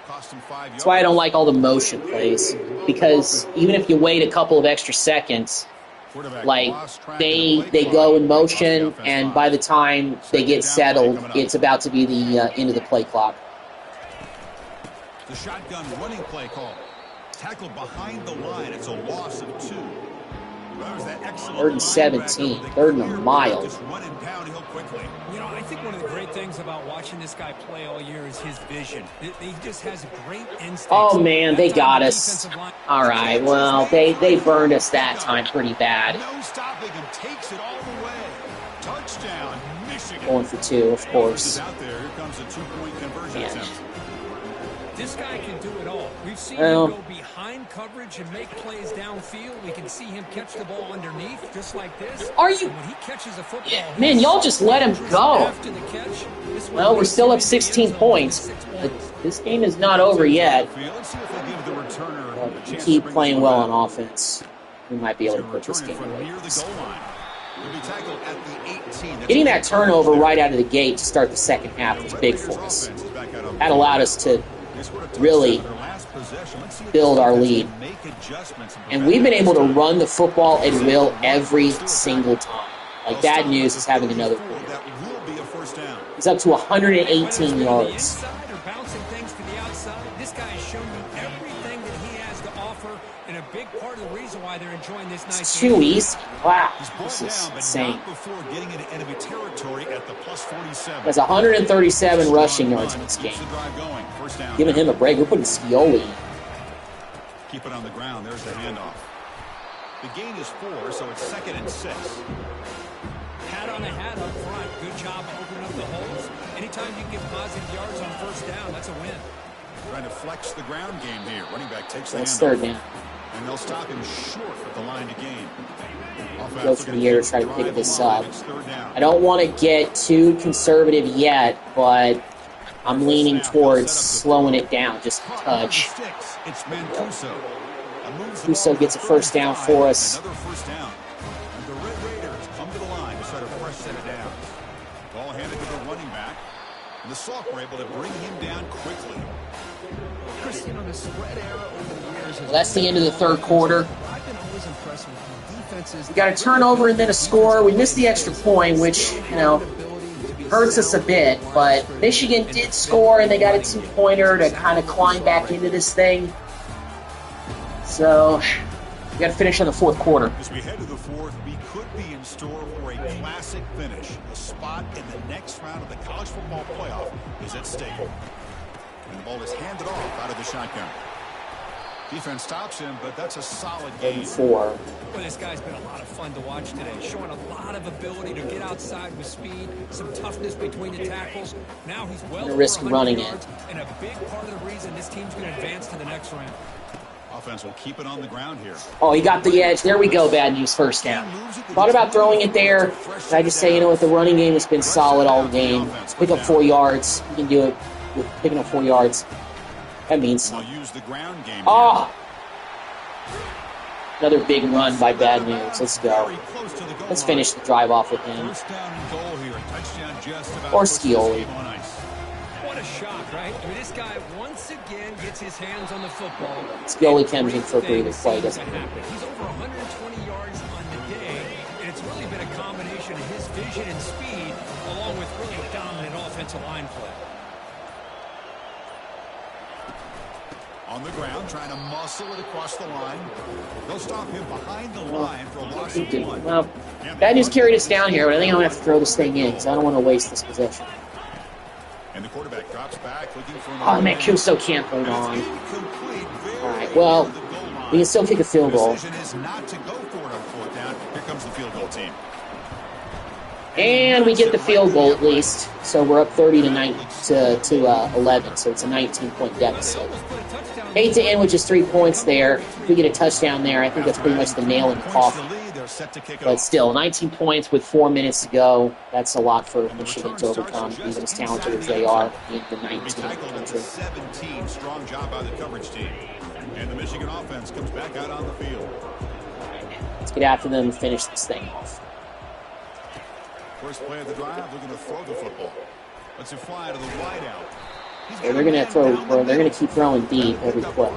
That's why I don't like all the motion plays. Because even if you wait a couple of extra seconds, like they go in motion, and by the time they get settled, it's about to be the end of the play clock. The shotgun running play call. Tackled behind the line. It's a loss of 2. Third and 17. Third and a mile. You know, I think one of the great things about watching this guy play all year is his vision. He just has a great instinct. Oh, man, they got us. All right, well, they burned us that time pretty bad. No stopping him. Takes it all the way. Touchdown, Michigan. Going for 2, of course. Out there. Here comes a 2-point conversion attempt. This guy can do it all. We've seen him go behind coverage and make plays downfield. We can see him catch the ball underneath, just like this. Are you? When he catches a football, yeah, man, y'all just let him go. Well, we're still up 16 points. But this game is not over yet. If we keep playing well on offense, we might be able to put this game away. Getting that turnover right out of the gate to start the second half was big for us. That allowed us to really build our lead. And we've been able to run the football at will every single time. Like, Bad News is having another quarter. He's up to 118 yards. This guy has shown you everything that he has to offer, and a big part of the reason why they're enjoying this nice It's too easy. Wow, this is insane. He has 137 rushing yards in this game. Giving him a break. We're putting Scioli in. Keep it on the ground. There's the handoff. The gain is 4, so it's 2nd and 6. Hat on a hat up front. Good job opening up the holes. Anytime you can get positive yards on first down, that's a win. Trying to flex the ground game here. Running back takes the That's handoff. 3rd down. And they'll stop him short at the line to gain. Go for the air to try to pick this up. I don't want to get too conservative yet, but I'm leaning towards slowing it down just a touch. It's Mancuso. Mancuso gets a first down for us. Another first down. And the Red Raiders come to the line to start a fresh set of downs. Ball handed to the running back. And the Salk were able to bring him down quickly. Chris, you know, the spread era over the years has That's the end of the 3rd quarter. I've been always impressed with the defenses. We got a turnover and then a score. We missed the extra point, which, you know, hurts us a bit. But Michigan did score, and they got a 2-pointer to kind of climb back into this thing. So we got to finish in the 4th quarter. As we head to the 4th, we could be in store for a classic finish. A spot in the next round of the college football playoff is at stake. And the ball is handed off out of the shotgun. Defense stops him, but that's a solid game. 4. Well, this guy's been a lot of fun to watch today, showing a lot of ability to get outside with speed, some toughness between the tackles. Now he's well over risk 100 running yards, and a big part of the reason this team's going to advance to the next round. Offense will keep it on the ground here. Oh, he got the edge. There we go, bad news, first down. Thought about throwing it there. But I just say, you know what, the running game has been solid all game. Pick up 4 yards. You can do it with picking up 4 yards. That means We'll something. use the ground game. Oh! Another big run by Bad News. Let's go. Let's finish the drive off with him. First down and goal here. A touchdown just about Or puts this Scioli. game on ice. What a shock, right? I mean, this guy once again gets his hands on the football. Scioli comes in for a breather play, doesn't he? He's over 120 yards on the day, and it's really been a combination of his vision and speed, along with really dominant offensive line play. On the ground, trying to muscle it across the line. They'll stop him behind the line for a loss of 1. Well, Bad News carried us down here, but I think I'm going to have to throw this thing in because I don't want to waste this possession. And the quarterback drops back, looking for Oh, Mancuso can't hold on. All right, well, we can still kick a field goal. Decision is not to go for it on 4th down. Here comes the field goal team. And we get the field goal at least. So we're up 30 to 11, so it's a 19-point deficit. 8 to end, which is 3 points there. If we get a touchdown there, I think that's pretty much the nail in the coffin. But still, 19 points with 4 minutes to go. That's a lot for Michigan to overcome, even as talented as they are in the 19th country. 17, strong job by the coverage team. And the Michigan offense comes back out on the field. Let's get after them and finish this thing off. First play of the drive, looking to throw the football. Let's it fly to the wideout. Yeah, they're going to throw. Or they're going to keep throwing deep every play.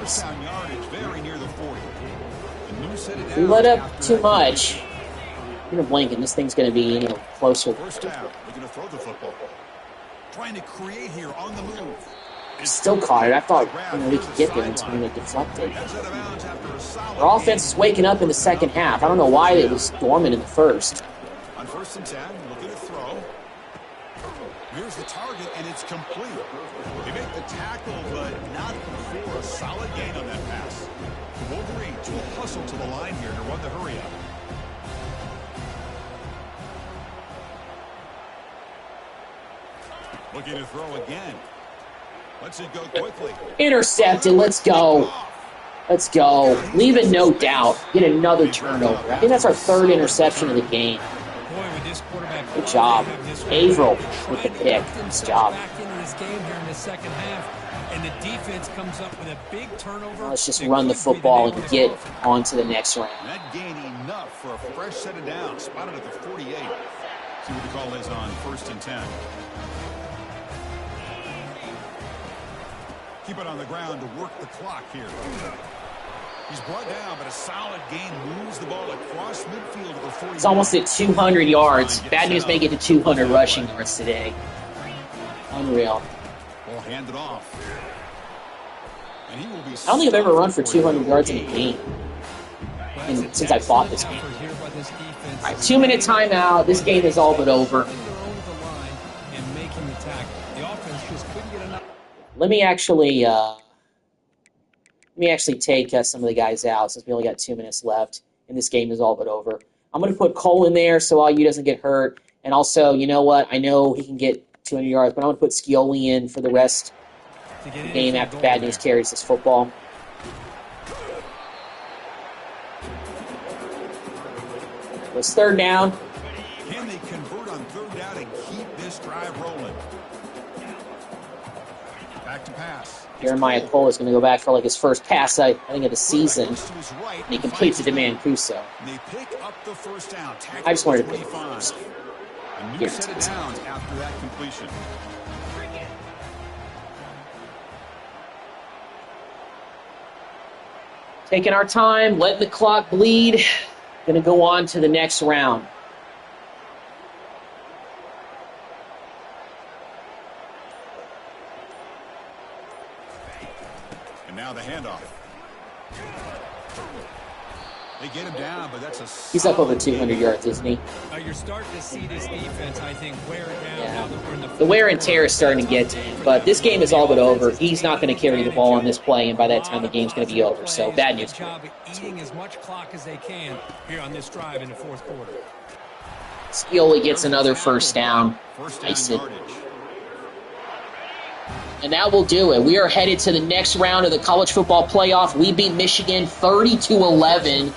We let up too much. You're blinking. This thing's going to be, you know, closer. First down, looking to throw the football. Trying to create here on the move. Still caught it. I thought, you know, we could get there until we deflected. Our offense is waking up in the second half. I don't know why it was dormant in the first. On 1st and 10, looking to throw. Here's the target, and it's complete. They make the tackle, but not before a solid gain on that pass. The Wolverines will hustle to the line here to run the hurry up. Looking to throw again. Let's it go quickly. Intercepted. Let's go. Let's go. Leave it no doubt. Get another turnover. I think that's our 3rd interception of the game. Good job. Averill with the pick. Nice job. Let's just run the football and get on to the next round. That gain enough for a fresh set of downs. Spotted at the 48. See what the call is on 1st and 10. Keep it on the ground to work the clock here. He's brought down, but a solid gain moves the ball across midfield to the 40. It's almost at 200 yards. Bad News may get to 200 rushing yards today. Unreal. Ball handed off. And he will be I don't think I've ever run for 200 yards in a game since I bought this game. All right, 2-minute timeout. This game is all but over. Let me actually Let me actually take some of the guys out since we only got 2 minutes left, and this game is all but over. I'm going to put Cole in there so IU doesn't get hurt. And also, you know what? I know he can get 200 yards, but I'm going to put Scioli in for the rest of the game after Bad News carries this football. It's third down. Can they convert on third down and keep this drive rolling? Back to pass. Jeremiah Cole is going to go back for like his first pass, I think, of the season. And he completes it to Mancuso. They pick up the first down. I just wanted to pick it first. A new set of downs after that completion. Taking our time, letting the clock bleed. Going to go on to the next round. And now the handoff. They get him down, but that's a... He's up over 200 yards, isn't he? You're starting to see this defense, I think, wear it down. Yeah. Now that we're in The wear and tear is starting to get to him, but this game is all but over. He's not going to carry the ball on this play, and by that time the game's going to be over. So bad news. Job of eating as much clock as they can here on this drive in the fourth quarter. Scioli gets another first down. First down Nice hit. yardage. And that will do it. We are headed to the next round of the college football playoff. We beat Michigan 30-11.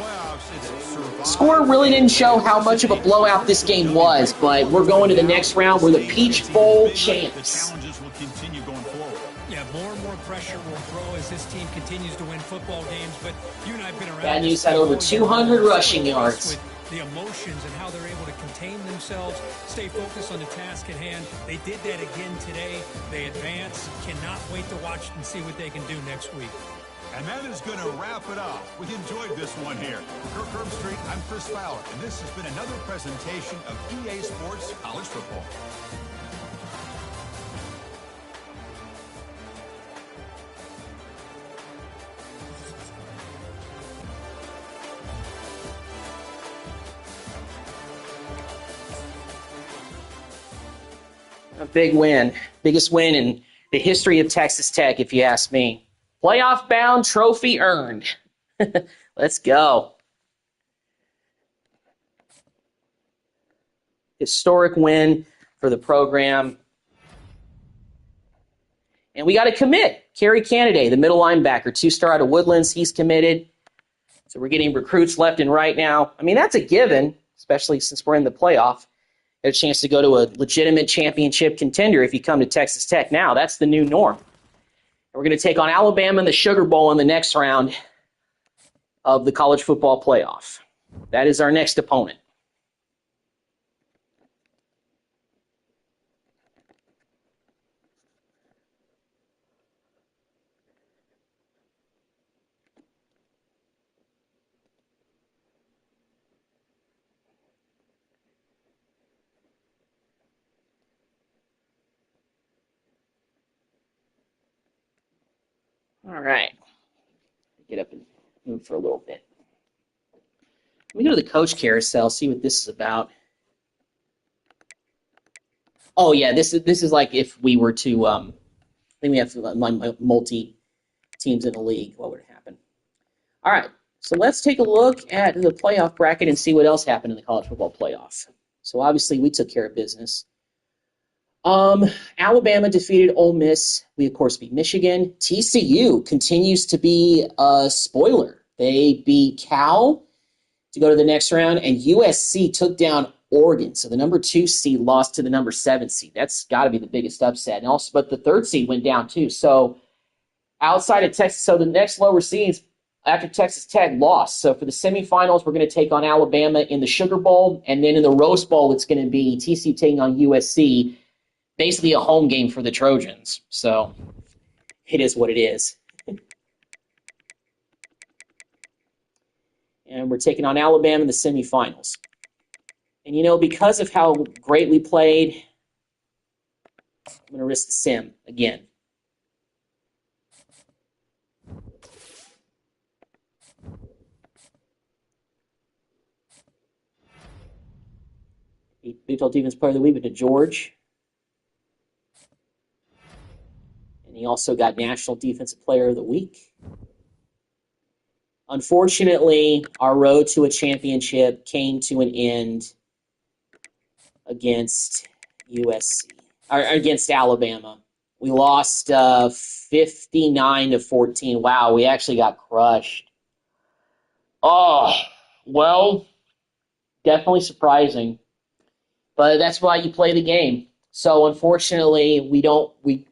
Score really didn't show how much of a blowout this game was, but we're going to the next round. We're the Peach Bowl champs. Challenges will continue going forward. Yeah, more and more pressure will grow as this team continues to win football games, but you and I have been around. Bad News had over 200 rushing yards. With the emotions and how they're able to contain themselves, stay focused on the task at hand. They did that again today. They advance. Cannot wait to watch and see what they can do next week. And that is going to wrap it up. We enjoyed this one here. For Kirk Street, I'm Chris Fowler, and this has been another presentation of EA Sports College Football. A big win. Biggest win in the history of Texas Tech, if you ask me. Playoff bound, trophy earned. Let's go. Historic win for the program. And we got to commit. Kerry Canada, the middle linebacker, 2-star out of Woodlands, he's committed. So we're getting recruits left and right now. I mean, that's a given, especially since we're in the playoff. Get a chance to go to a legitimate championship contender if you come to Texas Tech now. That's the new norm. We're going to take on Alabama in the Sugar Bowl in the next round of the college football playoff. That is our next opponent. All right. Get up and move for a little bit. Let me go to the coach carousel, see what this is about. Oh yeah, this is like if we were to I think we have multi teams in the league. What would happen? All right. So let's take a look at the playoff bracket and see what else happened in the college football playoff. So obviously we took care of business. Alabama defeated Ole Miss. We, of course, beat Michigan. TCU continues to be a spoiler. They beat Cal to go to the next round, and USC took down Oregon. So the number 2 seed lost to the number 7 seed. That's got to be the biggest upset. And also, but the 3rd seed went down, too. So outside of Texas, so the next lower seeds after Texas Tech lost. So for the semifinals, we're going to take on Alabama in the Sugar Bowl, and then in the Rose Bowl, it's going to be TCU taking on USC. Basically a home game for the Trojans. So it is what it is. And we're taking on Alabama in the semifinals. And, you know, because of how great we played, I'm going to risk the sim again. Big 12 Defense Player of the Week went to George. And he also got National Defensive Player of the Week. Unfortunately, our road to a championship came to an end against USC, or against Alabama. We lost 59-14. Wow, we actually got crushed. Oh, well, definitely surprising. But that's why you play the game. So unfortunately,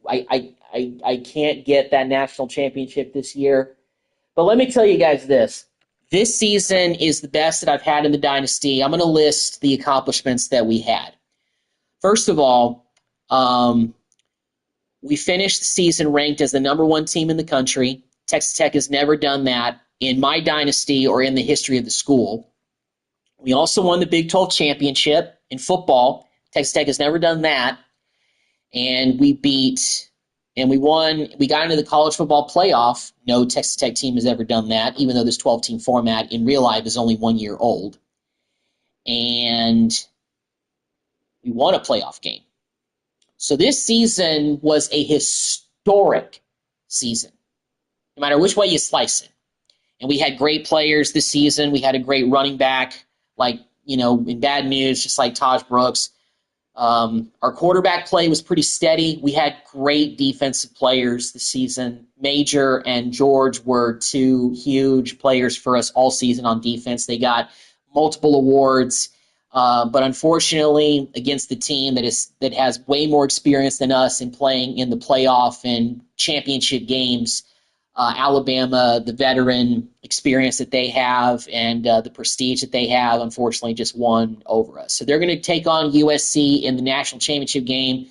I can't get that national championship this year. But let me tell you guys this. This season is the best that I've had in the Dynasty. I'm going to list the accomplishments that we had. First of all, we finished the season ranked as the number one team in the country. Texas Tech has never done that in my Dynasty or in the history of the school. We also won the Big 12 championship in football. Texas Tech has never done that. And we won. We got into the college football playoff. No Texas Tech team has ever done that, even though this 12-team format in real life is only 1 year old. And we won a playoff game. So this season was a historic season, no matter which way you slice it. And we had great players this season. We had a great running back, in bad news, just like Taj Brooks. Our quarterback play was pretty steady. We had great defensive players this season. Major and George were two huge players for us all season on defense. They got multiple awards. But unfortunately, against the team that has way more experience than us in playing in the playoff and championship games, Alabama, the veteran experience that they have and the prestige that they have, unfortunately, just won over us. So they're going to take on USC in the national championship game.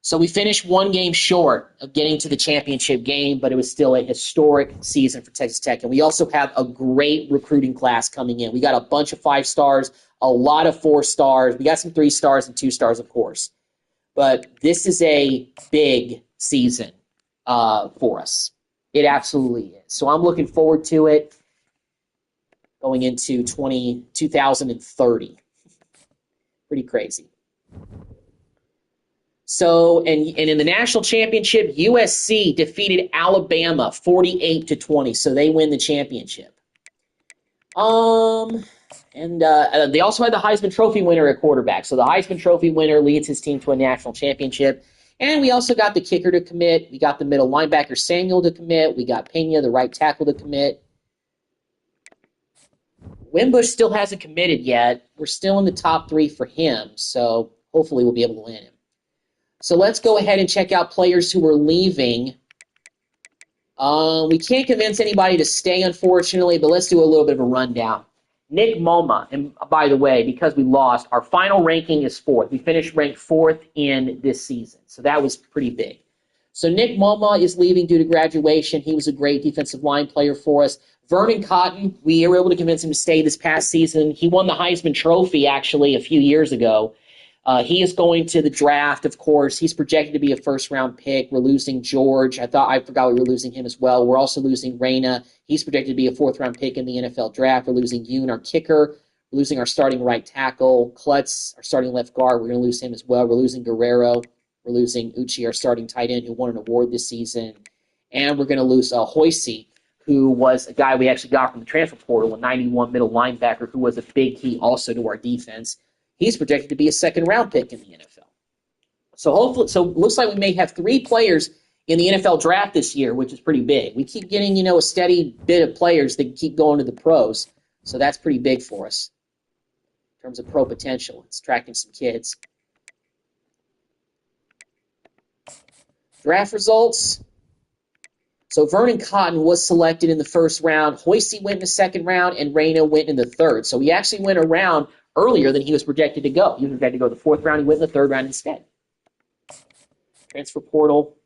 So we finished one game short of getting to the championship game, but it was still a historic season for Texas Tech. And we also have a great recruiting class coming in. We got a bunch of 5 stars, a lot of 4 stars. We got some 3 stars and 2 stars, of course. But this is a big season for us. It absolutely is. So I'm looking forward to it going into 2030. Pretty crazy. So, and in the national championship, USC defeated Alabama 48-20. So they win the championship. And they also had the Heisman Trophy winner at quarterback. So the Heisman Trophy winner leads his team to a national championship. And we also got the kicker to commit. We got the middle linebacker Samuel to commit. We got Pena, the right tackle, to commit. Wimbush still hasn't committed yet. We're still in the top 3 for him, so hopefully we'll be able to land him. So let's go ahead and check out players who are leaving. We can't convince anybody to stay, unfortunately, but let's do a little bit of a rundown. Nick Moma, and by the way, because we lost, our final ranking is 4th. We finished ranked 4th in this season, so that was pretty big. So Nick Moma is leaving due to graduation. He was a great defensive line player for us. Vernon Cotton, we were able to convince him to stay this past season. He won the Heisman Trophy, actually, a few years ago. He is going to the draft, of course. He's projected to be a first-round pick. We're losing George. I forgot we were losing him as well. We're also losing Reyna. He's projected to be a 4th-round pick in the NFL draft. We're losing Yoon, our kicker. We're losing our starting right tackle. Klutz, our starting left guard. We're going to lose him as well. We're losing Guerrero. We're losing Uchi, our starting tight end, who won an award this season. And we're going to lose Hoyce, who was a guy we actually got from the transfer portal, a 91 middle linebacker who was a big key also to our defense. He's projected to be a 2nd-round pick in the NFL. So it looks like we may have 3 players in the NFL draft this year, which is pretty big. We keep getting, a steady bit of players that keep going to the pros. So that's pretty big for us in terms of pro potential. It's attracting some kids. Draft results. So Vernon Cotton was selected in the 1st round. Hoyce went in the 2nd round, and Reyna went in the 3rd. So he actually went around earlier than he was projected to go. He was projected to go the 4th round. He went in the 3rd round instead. Transfer portal.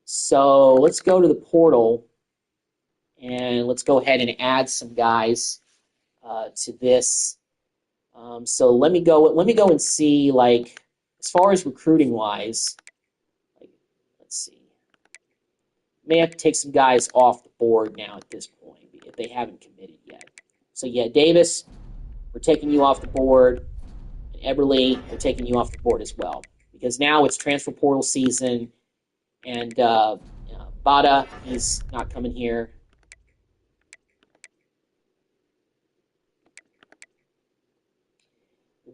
So let's go to the portal, and let's go ahead and add some guys to this. So let me go and see, as far as recruiting wise. Let's see. May have to take some guys off the board now at this point if they haven't committed yet. So yeah, Davis, we're taking you off the board. And Eberle, we're taking you off the board as well. Because now it's transfer portal season. And Bada, he's not coming here.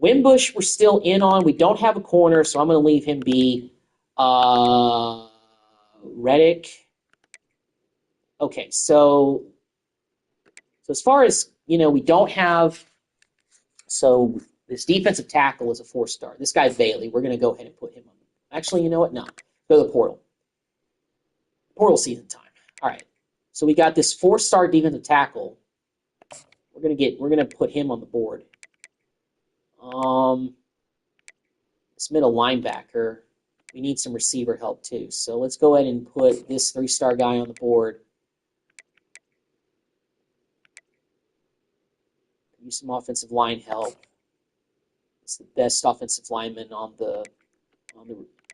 Wimbush, we're still in on. We don't have a corner, so I'm going to leave him be. Reddick. Okay, so as far as, we don't have, so this defensive tackle is a 4-star. This guy, Bailey, we're going to go ahead and put him on. Actually, you know what? No. Go to the portal. Portal season time. All right. So we got this 4-star defensive tackle. We're going to put him on the board. This middle linebacker, we need some receiver help too. So let's go ahead and put this 3-star guy on the board. Use some offensive line help. It's the best offensive lineman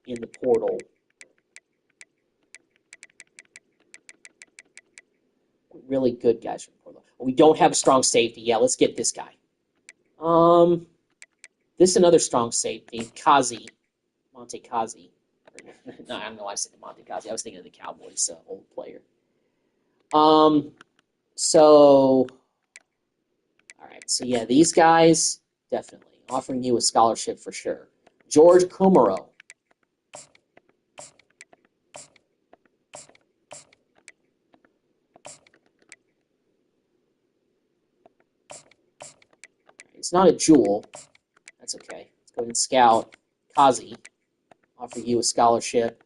in the portal. Really good guys from the portal. We don't have a strong safety. Yeah, let's get this guy. This is another strong safety, Monte Kazi. No, I don't know why I said Monte Kazi. I was thinking of the Cowboys old player. So, all right. So yeah, these guys definitely offering you a scholarship for sure. George Kumaro. It's not a jewel. That's okay. Let's go ahead and scout Kazi. Offer you a scholarship.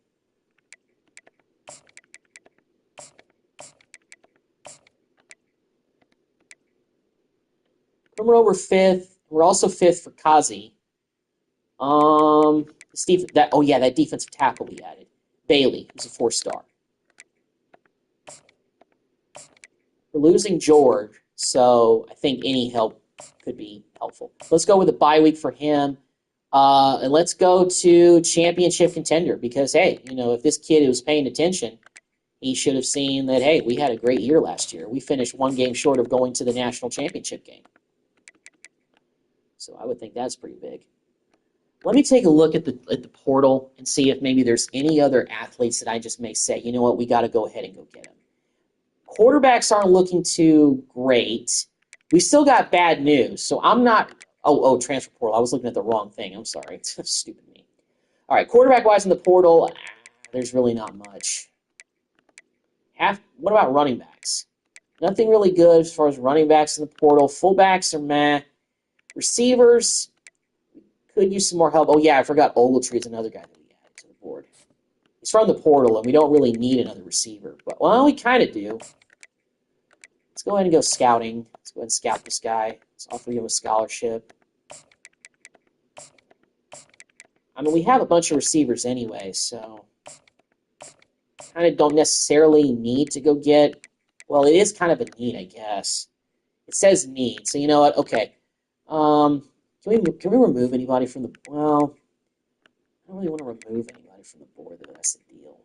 Kumaro, we're 5th. We're also 5th for Kazi. That defensive tackle we added. Bailey, who's a 4-star. We're losing George, so I think any help could be helpful. Let's go with a bye week for him. And let's go to championship contender because, hey, if this kid was paying attention, he should have seen that, hey, we had a great year last year. We finished 1 game short of going to the national championship game. So I would think that's pretty big. Let me take a look at the portal and see if maybe there's any other athletes that I just may say, you know what, we got to go ahead and go get them. Quarterbacks aren't looking too great. We still got bad news, so I'm not. Transfer portal. I was looking at the wrong thing. I'm sorry. Stupid me. All right, quarterback-wise in the portal, there's really not much. What about running backs? Nothing really good as far as running backs in the portal. Fullbacks are meh. Receivers could use some more help. Oh, yeah, I forgot Ogletree is another guy that we added to the board. He's from the portal, and we don't really need another receiver. But, well, we kind of do. Let's go ahead and go scouting. Let's go ahead and scout this guy. Let's offer him a scholarship. I mean, we have a bunch of receivers anyway, so kind of don't necessarily need to go get. Well, it is kind of a need, I guess. It says need, so you know what? Okay. Can we remove anybody from the? Well, I don't really want to remove anybody from the board, though. That's the deal.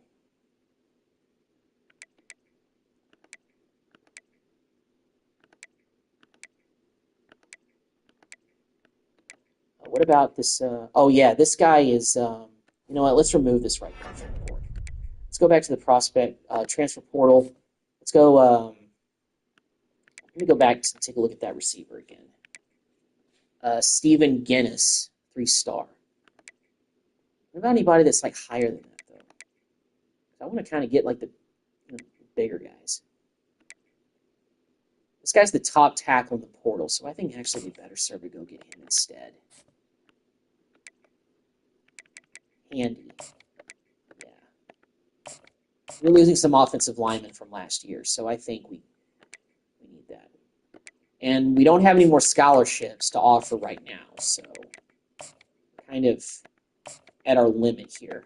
What about this? This guy is. You know what? Let's remove this right now from the board. Let's go back to the prospect transfer portal. Let's go. Let me go back and take a look at that receiver again. Stephen Guinness, 3-star. What about anybody that's like higher than that though? I want to kind of get like the bigger guys. This guy's the top tackle in the portal, so I think actually we'd better serve to go get him instead. Handy. Yeah. We're losing some offensive linemen from last year, so I think we need that. And we don't have any more scholarships to offer right now, so kind of at our limit here.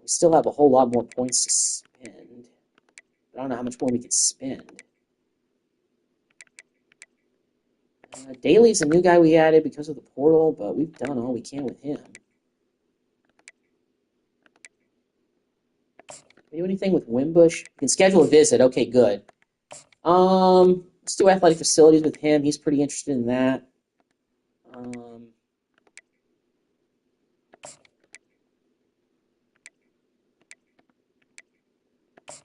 We still have a whole lot more points to spend. I don't know how much more we could spend. Daly's a new guy we added because of the portal, but we've done all we can with him. We do anything with Wimbush? We can schedule a visit. Okay, good. Let's do athletic facilities with him. He's pretty interested in that.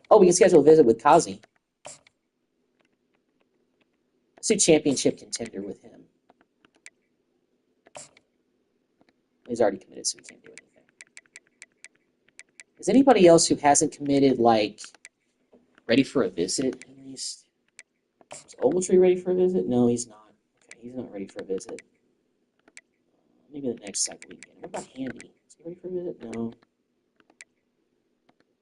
We can schedule a visit with Kazi. Let's do championship contender with him. He's already committed, so we can't do anything. Is anybody else who hasn't committed, like, ready for a visit, at least? Is Ogletree ready for a visit? No, he's not. Okay, he's not ready for a visit. Maybe the next cycle we can get him. What about Handy? Is he ready for a visit? No.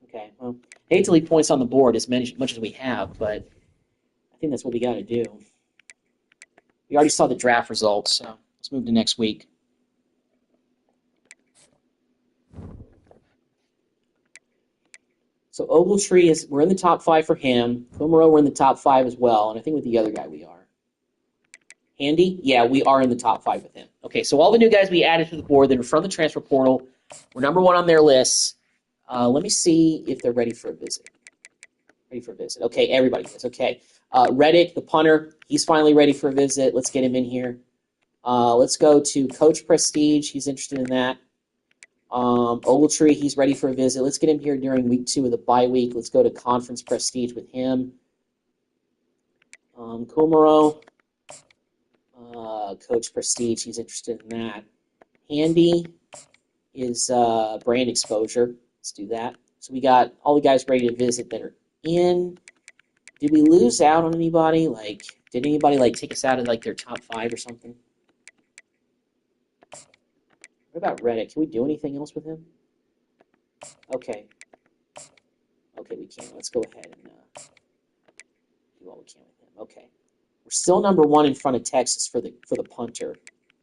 Okay, well, I hate to leave points on the board as much as we have, but I think that's what we got to do. We already saw the draft results, so let's move to next week. So Ogletree we're in the top 5 for him. Kumaro, we're in the top 5 as well, and I think with the other guy we are. Handy? Yeah, we are in the top 5 with him. Okay, so all the new guys we added to the board that are from the transfer portal, we're number 1 on their list. Let me see if they're ready for a visit. Ready for a visit. Okay, everybody is. Okay. Reddick, the punter, he's finally ready for a visit. Let's get him in here. Let's go to Coach Prestige. He's interested in that. Ogletree, he's ready for a visit. Let's get him here during week 2 of the bye week. Let's go to Conference Prestige with him. Kumaro, Coach Prestige, he's interested in that. Handy is brand exposure. Let's do that. So we got all the guys ready to visit that are in. Did we lose out on anybody? Like, did anybody like take us out of like their top 5 or something? What about Reddick? Can we do anything else with him? Okay. Okay, we can. Let's go ahead and do all we can with him. Okay. We're still number 1 in front of Texas for the punter.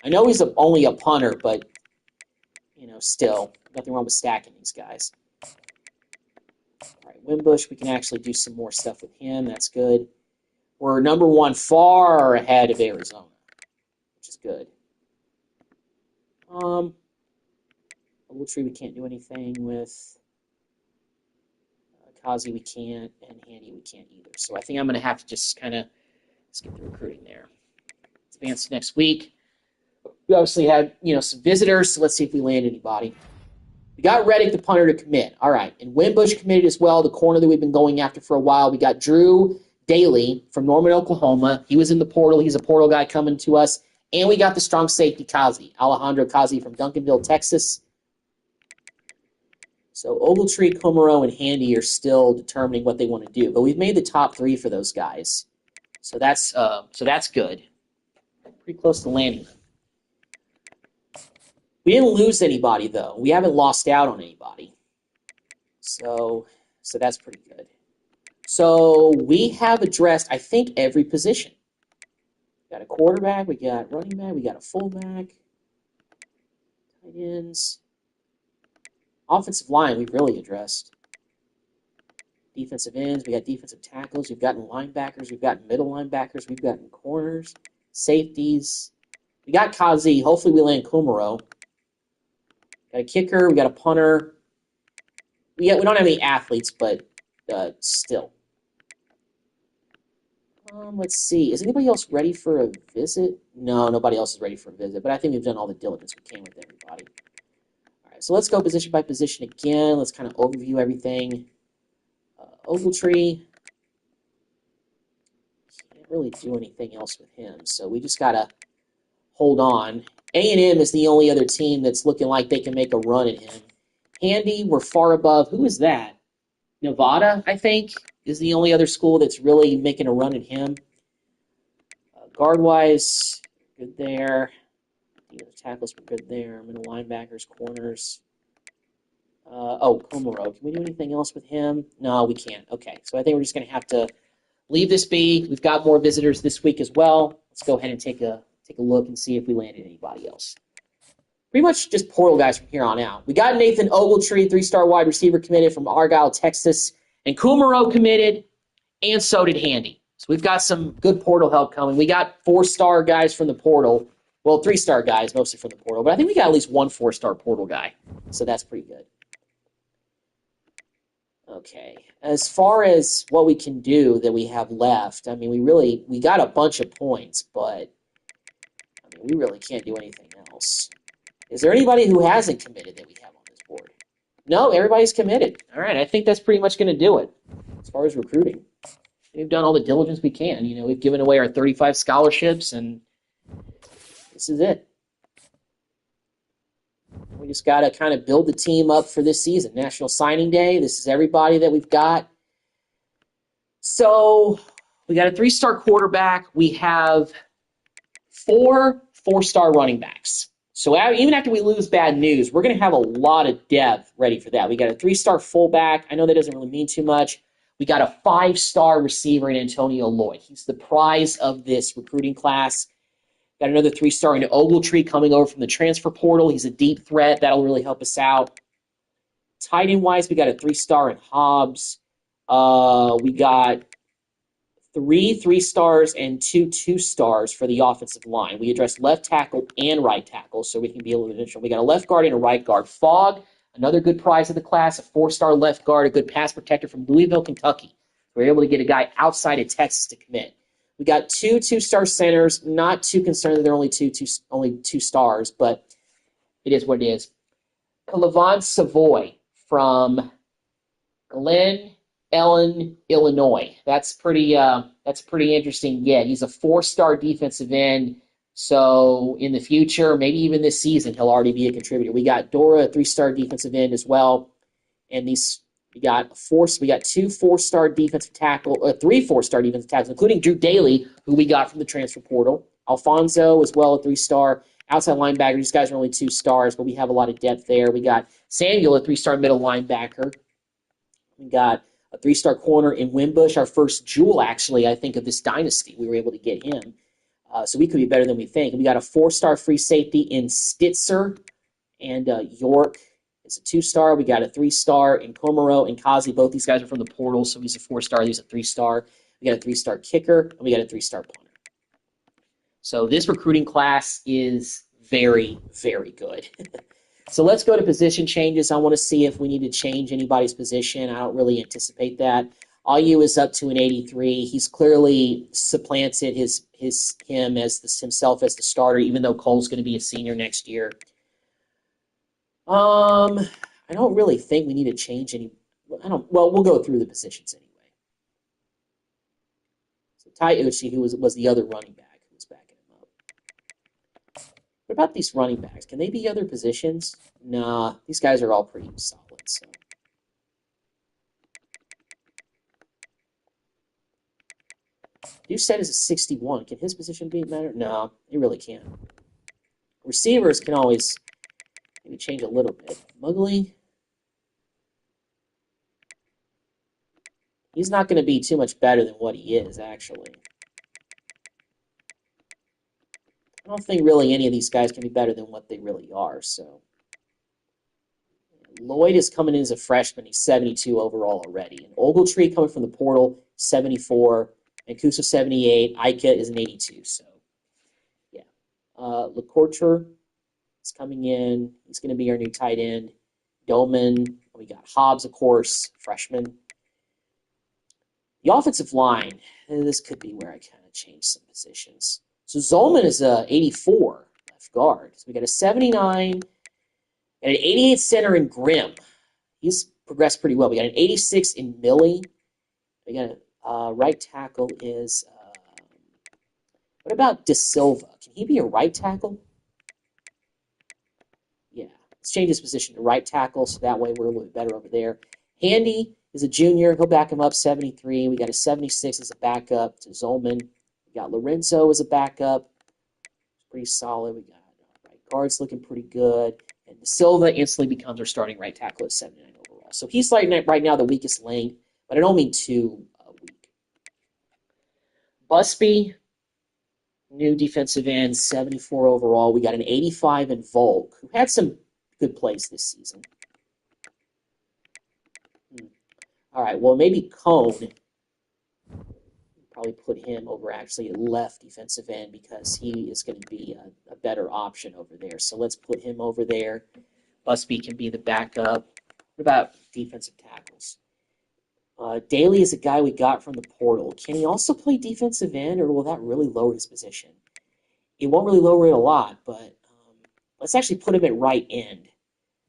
I know he's only a punter, but you know, still nothing wrong with stacking these guys. All right, Wimbush, we can actually do some more stuff with him. That's good. We're number 1, far ahead of Arizona, which is good. Ogletree we can't do anything with. Kazi we can't, and Handy we can't either. So I think I'm going to have to just kind of skip the recruiting there. Let's advance next week. We obviously had, some visitors, so let's see if we land anybody. We got Reddick, the punter, to commit. All right, and Wimbush committed as well, the corner that we've been going after for a while. We got Drew Daly from Norman, Oklahoma. He was in the portal. He's a portal guy coming to us. And we got the strong safety Kazi, Alejandro Kazi from Duncanville, Texas. So Ogletree, Kumaro, and Handy are still determining what they want to do. But we've made the top 3 for those guys. So that's good. Pretty close to landing them. We didn't lose anybody, though. We haven't lost out on anybody. So that's pretty good. So we have addressed, I think, every position. We got a quarterback, we got running back, we got a fullback, tight ends. Offensive line, we've really addressed. Defensive ends, we got defensive tackles, we've gotten linebackers, we've gotten middle linebackers, we've gotten corners, safeties. We got Kazi. Hopefully we land Kumaro. Got a kicker, we got a punter. We don't have any athletes, but still. Let's see. Is anybody else ready for a visit? No, nobody else is ready for a visit, but I think we've done all the diligence we can with everybody. All right, so let's go position by position again. Let's kind of overview everything. Ogletree. Can't really do anything else with him, so we just got to hold on. A&M is the only other team that's looking like they can make a run at him. Handy, we're far above. Who is that? Nevada, I think, is the only other school that's really making a run at him. Guard-wise, good there. The tackles were good there. Middle linebackers, corners. Kumaro. Can we do anything else with him? No, we can't. Okay, so I think we're just going to have to leave this be. We've got more visitors this week as well. Let's go ahead and take a look and see if we landed anybody else. Pretty much just portal guys from here on out. We got Nathan Ogletree, 3-star wide receiver, committed from Argyle, Texas. And Kumaro committed, and so did Handy. So we've got some good portal help coming. We got 4-star guys from the portal. Well, 3-star guys, mostly from the portal. But I think we got at least one 4-star portal guy. So that's pretty good. Okay. As far as what we can do that we have left, I mean, we got a bunch of points, but I mean, we really can't do anything else. Is there anybody who hasn't committed that we have on this board? No, everybody's committed. All right, I think that's pretty much going to do it as far as recruiting. we've done all the diligence we can. You know, we've given away our 35 scholarships, and this is it. We just got to kind of build the team up for this season. National Signing Day, this is everybody that we've got. So we got a 3-star quarterback. We have 4 4-star running backs. So even after we lose bad news, we're going to have a lot of depth ready for that. We got a 3-star fullback. I know that doesn't really mean too much. We got a 5-star receiver in Antonio Lloyd. He's the prize of this recruiting class. Got another 3-star in Ogletree coming over from the transfer portal. He's a deep threat. That'll really help us out. Tight end wise, we got a 3-star in Hobbs. We got 3 3-stars and 2 2-stars for the offensive line. We addressed left tackle and right tackle, so we can be a little bit additional. We got a left guard and a right guard. Fogg, another good prize of the class, a 4-star left guard, a good pass protector from Louisville, Kentucky. We were able to get a guy outside of Texas to commit. We got 2 2-star centers. Not too concerned that they're only two stars, but it is what it is. Levant Savoy from Glen Ellen, Illinois. That's pretty interesting. Yeah, he's a 4-star defensive end. So in the future, maybe even this season, he'll already be a contributor. We got Dora, a 3-star defensive end as well, and we got 2 4-star defensive tackle, 3 4-star defensive tackles, including Drew Daly, who we got from the transfer portal. Alfonso as well, a 3-star outside linebacker. These guys are only 2 stars, but we have a lot of depth there. We got Samuel, a 3-star middle linebacker. We got a 3-star corner in Wimbush, our first jewel, actually, I think, of this dynasty. We were able to get him. So we could be better than we think. We got a 4-star free safety in Stitzer, and York is a 2-star. We got a 3-star in Komaro and Kazi. Both these guys are from the portal, so he's a 4-star. He's a 3-star. We got a 3-star kicker, and we got a 3-star punter. So this recruiting class is very, very good. So let's go to position changes. I want to see if we need to change anybody's position. I don't really anticipate that. Ayu is up to an 83. He's clearly supplanted himself as the starter, even though Cole's going to be a senior next year. I don't really think we need to change any. Well, we'll go through the positions anyway. So Tai Uchi, who was the other running back, who was backing him up. What about these running backs? Can they be other positions? Nah, these guys are all pretty solid. So. Doucette is a 61. Can his position be matter? No, he really can't. Receivers can always maybe change a little bit. Muggly, he's not going to be too much better than what he is, actually. I don't think really any of these guys can be better than what they really are. So Lloyd is coming in as a freshman. He's 72 overall already. And Ogletree coming from the portal, 74. Mancuso, 78. Ika is an 82. So, yeah. LeCourtre is coming in. He's going to be our new tight end. Doman. We got Hobbs, of course, freshman. The offensive line. This could be where I kind of change some positions. So Zolman is a 84 left guard. So we got a 79 and an 88 center in Grimm. He's progressed pretty well. We got an 86 in Millie. We got a right tackle is, what about De Silva? Can he be a right tackle? Yeah. Let's change his position to right tackle, so that way we're a little bit better over there. Handy is a junior. He'll back him up, 73. We got a 76 as a backup to Zolman. We got Lorenzo as a backup. Pretty solid. We got right guards looking pretty good. And De Silva instantly becomes our starting right tackle at 79 overall. So he's like right now the weakest link, but I don't mean too weak. Busby, new defensive end, 74 overall. We got an 85 in Volk, who had some good plays this season. All right, well, maybe Cone. Probably put him over actually a left defensive end because he is going to be a better option over there. So let's put him over there. Busby can be the backup. What about defensive tackles? Daly is a guy we got from the portal. Can he also play defensive end, or will that really lower his position? It won't really lower it a lot, but let's actually put him at right end.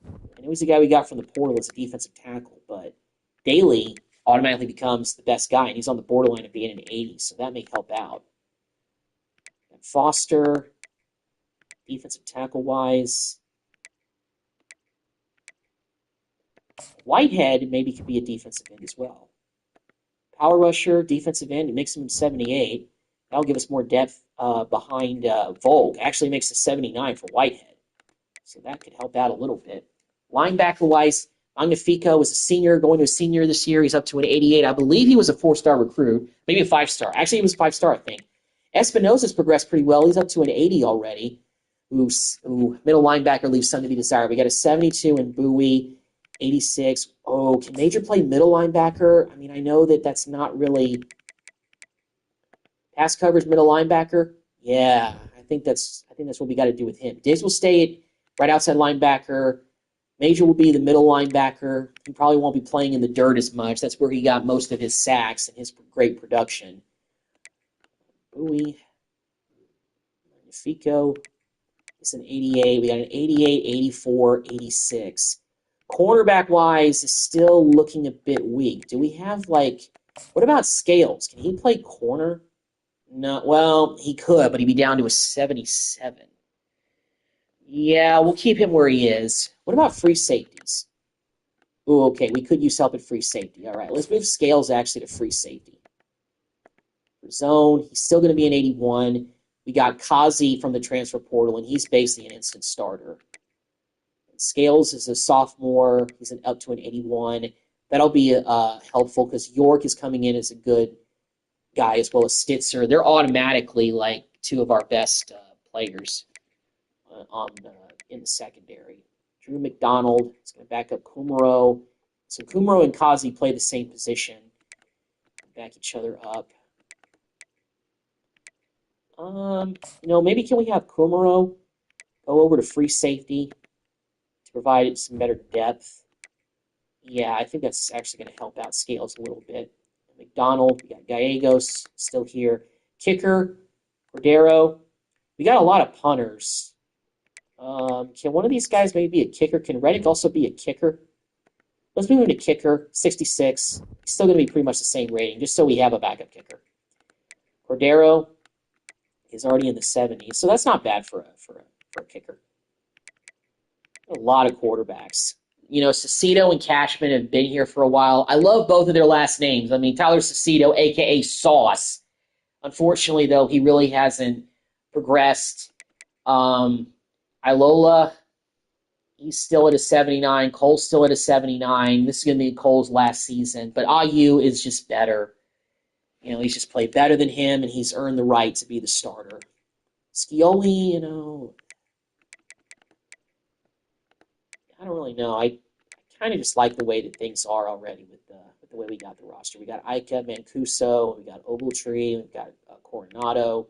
I know he's a guy we got from the portal as a defensive tackle, but Daly automatically becomes the best guy, and he's on the borderline of being an 80, so that may help out. And Foster, defensive tackle-wise. Whitehead maybe could be a defensive end as well. Power rusher, defensive end, it makes him 78. That'll give us more depth behind Volk. Actually makes a 79 for Whitehead. So that could help out a little bit. Linebacker-wise, Magnifico was a senior, going to a senior this year. He's up to an 88. I believe he was a 4-star recruit, maybe a 5-star. Actually, he was a 5-star, I think. Espinosa's progressed pretty well. He's up to an 80 already. Middle linebacker leaves some to be desired. We got a 72 in Bowie, 86. Oh, can Major play middle linebacker? I mean, I know that that's not really pass coverage middle linebacker. Yeah, I think that's what we got to do with him. Diggs will stay at right outside linebacker. Major will be the middle linebacker. He probably won't be playing in the dirt as much. That's where he got most of his sacks and his great production. Bowie, Magnifico. It's an 88. We got an 88, 84, 86. Cornerback-wise, is still looking a bit weak. Do we have, what about Scales? Can he play corner? No, well, he could, but he'd be down to a 77. Yeah, we'll keep him where he is. What about free safeties? Ooh, okay, we could use help at free safety. All right, let's move Scales actually to free safety. For zone, he's still going to be an 81. We got Kazi from the transfer portal, and he's basically an instant starter. Scales is a sophomore. He's up to an 81. That'll be helpful because York is coming in as a good guy as well as Stitzer. They're automatically two of our best players in the secondary. Drew McDonald is going to back up Kumaro. So Kumaro and Kazi play the same position. Back each other up. Maybe can we have Kumaro go over to free safety to provide some better depth? Yeah, I think that's actually going to help out Scales a little bit. McDonald, we got Gallegos still here. Kicker, Cordero. We got a lot of punters. Can one of these guys maybe be a kicker? Can Reddick also be a kicker? Let's move him to kicker, 66. He's still going to be pretty much the same rating, just so we have a backup kicker. Cordero is already in the 70s, so that's not bad for a kicker. A lot of quarterbacks. Cicito and Cashman have been here for a while. I love both of their last names. I mean, Tyler Cicito, a.k.a. Sauce. Unfortunately, though, he really hasn't progressed. Ilola, he's still at a 79. Cole's still at a 79. This is going to be Cole's last season. But IU is just better. He's just played better than him, and he's earned the right to be the starter. Scioli, I don't really know. I kind of just like the way that things are already with the way we got the roster. We got Ica, Mancuso, we got Ogletree, we've got Coronado.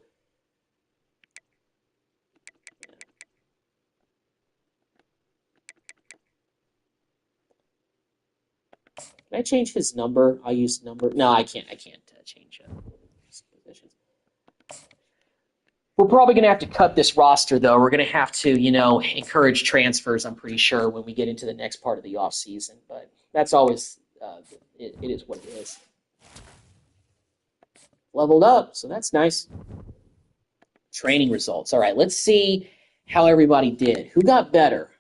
Can I change his number? I'll use number. No, I can't. I can't change positions. We're probably going to have to cut this roster, though. We're going to have to, encourage transfers, I'm pretty sure, when we get into the next part of the offseason. But that's always, it is what it is. Leveled up, so that's nice. Training results. All right, let's see how everybody did. Who got better?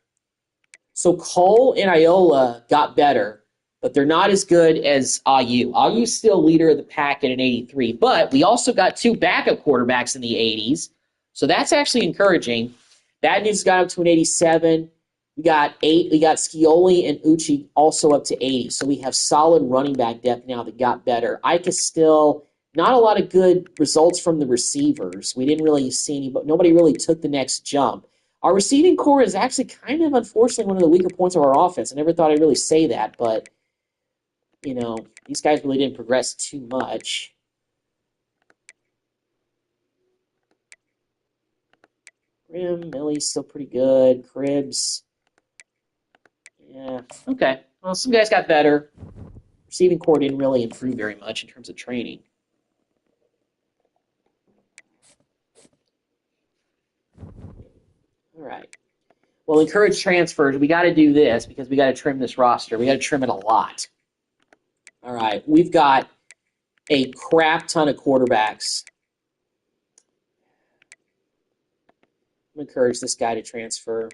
So Cole and Iola got better, but they're not as good as IU. IU's still leader of the pack at an 83, but we also got two backup quarterbacks in the 80s, so that's actually encouraging. Bad News got up to an 87. We got Scioli and Uchi also up to 80, so we have solid running back depth now that got better. Ike is still not a lot of good results from the receivers. We didn't really see any, but nobody really took the next jump. Our receiving core is actually kind of, unfortunately, one of the weaker points of our offense. I never thought I'd really say that, but these guys really didn't progress too much. Grim, Millie's still pretty good. Cribbs. Yeah, okay. Well, some guys got better. Receiving core didn't really improve very much in terms of training. All right. Well, encourage transfers. We got to do this because we got to trim this roster. We got to trim it a lot. All All right, we've got a crap ton of quarterbacks. I'm going to encourage this guy to transfer.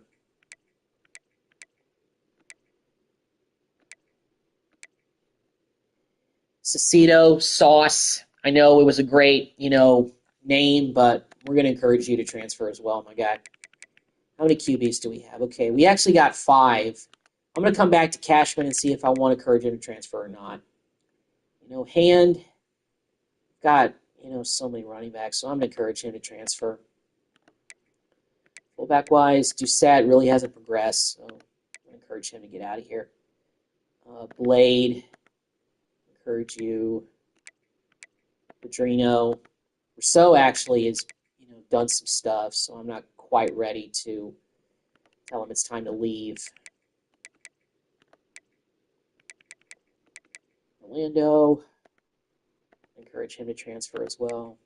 Cecito, Sauce. I know it was a great, name, but we're going to encourage you to transfer as well, my guy. How many QBs do we have? Okay, we actually got 5. I'm going to come back to Cashman and see if I want to encourage him to transfer or not. Hand got, so many running backs, so I'm going to encourage him to transfer. Fullback-wise, Doucette really hasn't progressed, so I'm going to encourage him to get out of here. Blade, encourage you. Pedrino. Rousseau actually has, done some stuff, so I'm not quite ready to tell him it's time to leave. Orlando, encourage him to transfer as well.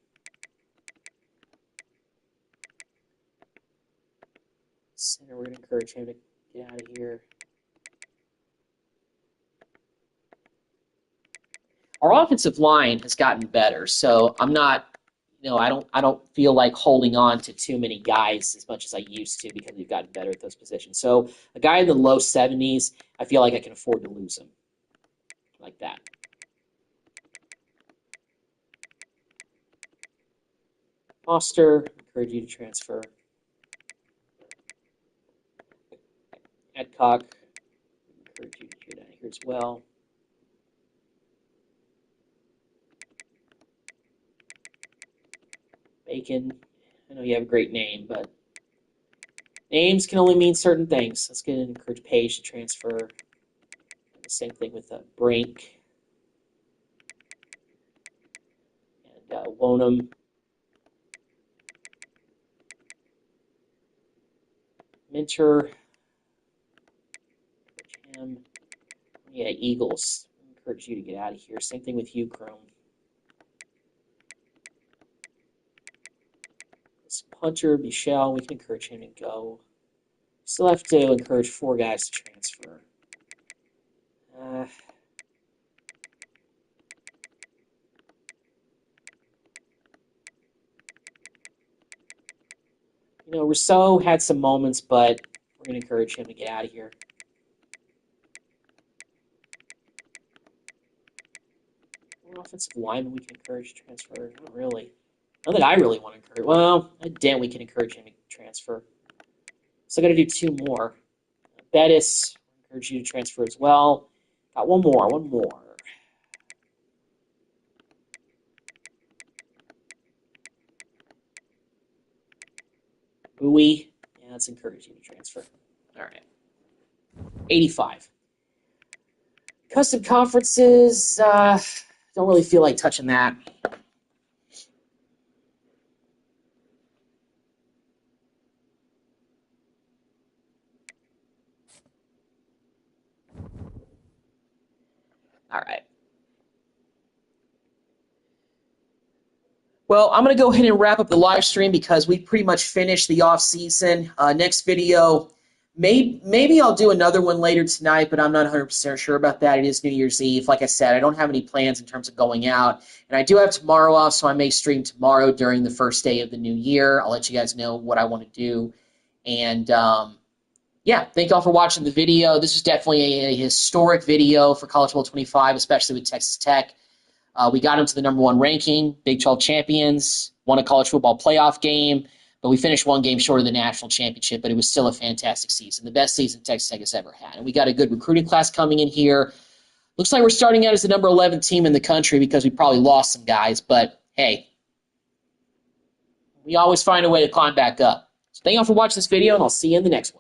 Center, we're going to encourage him to get out of here. Our offensive line has gotten better, so I'm not, I don't feel like holding on to too many guys as much as I used to because we've gotten better at those positions. So a guy in the low 70s, I feel like I can afford to lose him like that. Foster, encourage you to transfer. Adcock, encourage you to get out of here as well. Bacon, I know you have a great name, but names can only mean certain things. Let's get encourage Page to transfer. The same thing with Brink and Wonham. Minter. Yeah, Eagles. I encourage you to get out of here. Same thing with you, Chrome. Hunter, Michelle, we can encourage him to go. Still have to encourage 4 guys to transfer. Rousseau had some moments, but we're going to encourage him to get out of here. Offensive lineman we can encourage to transfer. Not really. Not that I really want to encourage. Well, Dent we can encourage him to transfer. So I got to do 2 more. Bettis, encourage you to transfer as well. Got one more. Bowie, yeah, let's encourage you to transfer. All right. 85. Custom conferences, don't really feel like touching that. All right. Well, I'm going to go ahead and wrap up the live stream because we pretty much finished the off season. Next video, maybe I'll do another one later tonight, but I'm not 100% sure about that. It is New Year's Eve. Like I said, I don't have any plans in terms of going out. And I do have tomorrow off, so I may stream tomorrow during the first day of the new year. I'll let you guys know what I want to do. And, yeah, thank you all for watching the video. This is definitely a historic video for College Bowl 25, especially with Texas Tech. We got into the #1 ranking, Big 12 champions, won a college football playoff game, but we finished 1 game short of the national championship, but it was still a fantastic season, the best season Texas Tech has ever had. And we got a good recruiting class coming in here. Looks like we're starting out as the number 11 team in the country because we probably lost some guys, but hey, we always find a way to climb back up. So thank you all for watching this video, and I'll see you in the next one.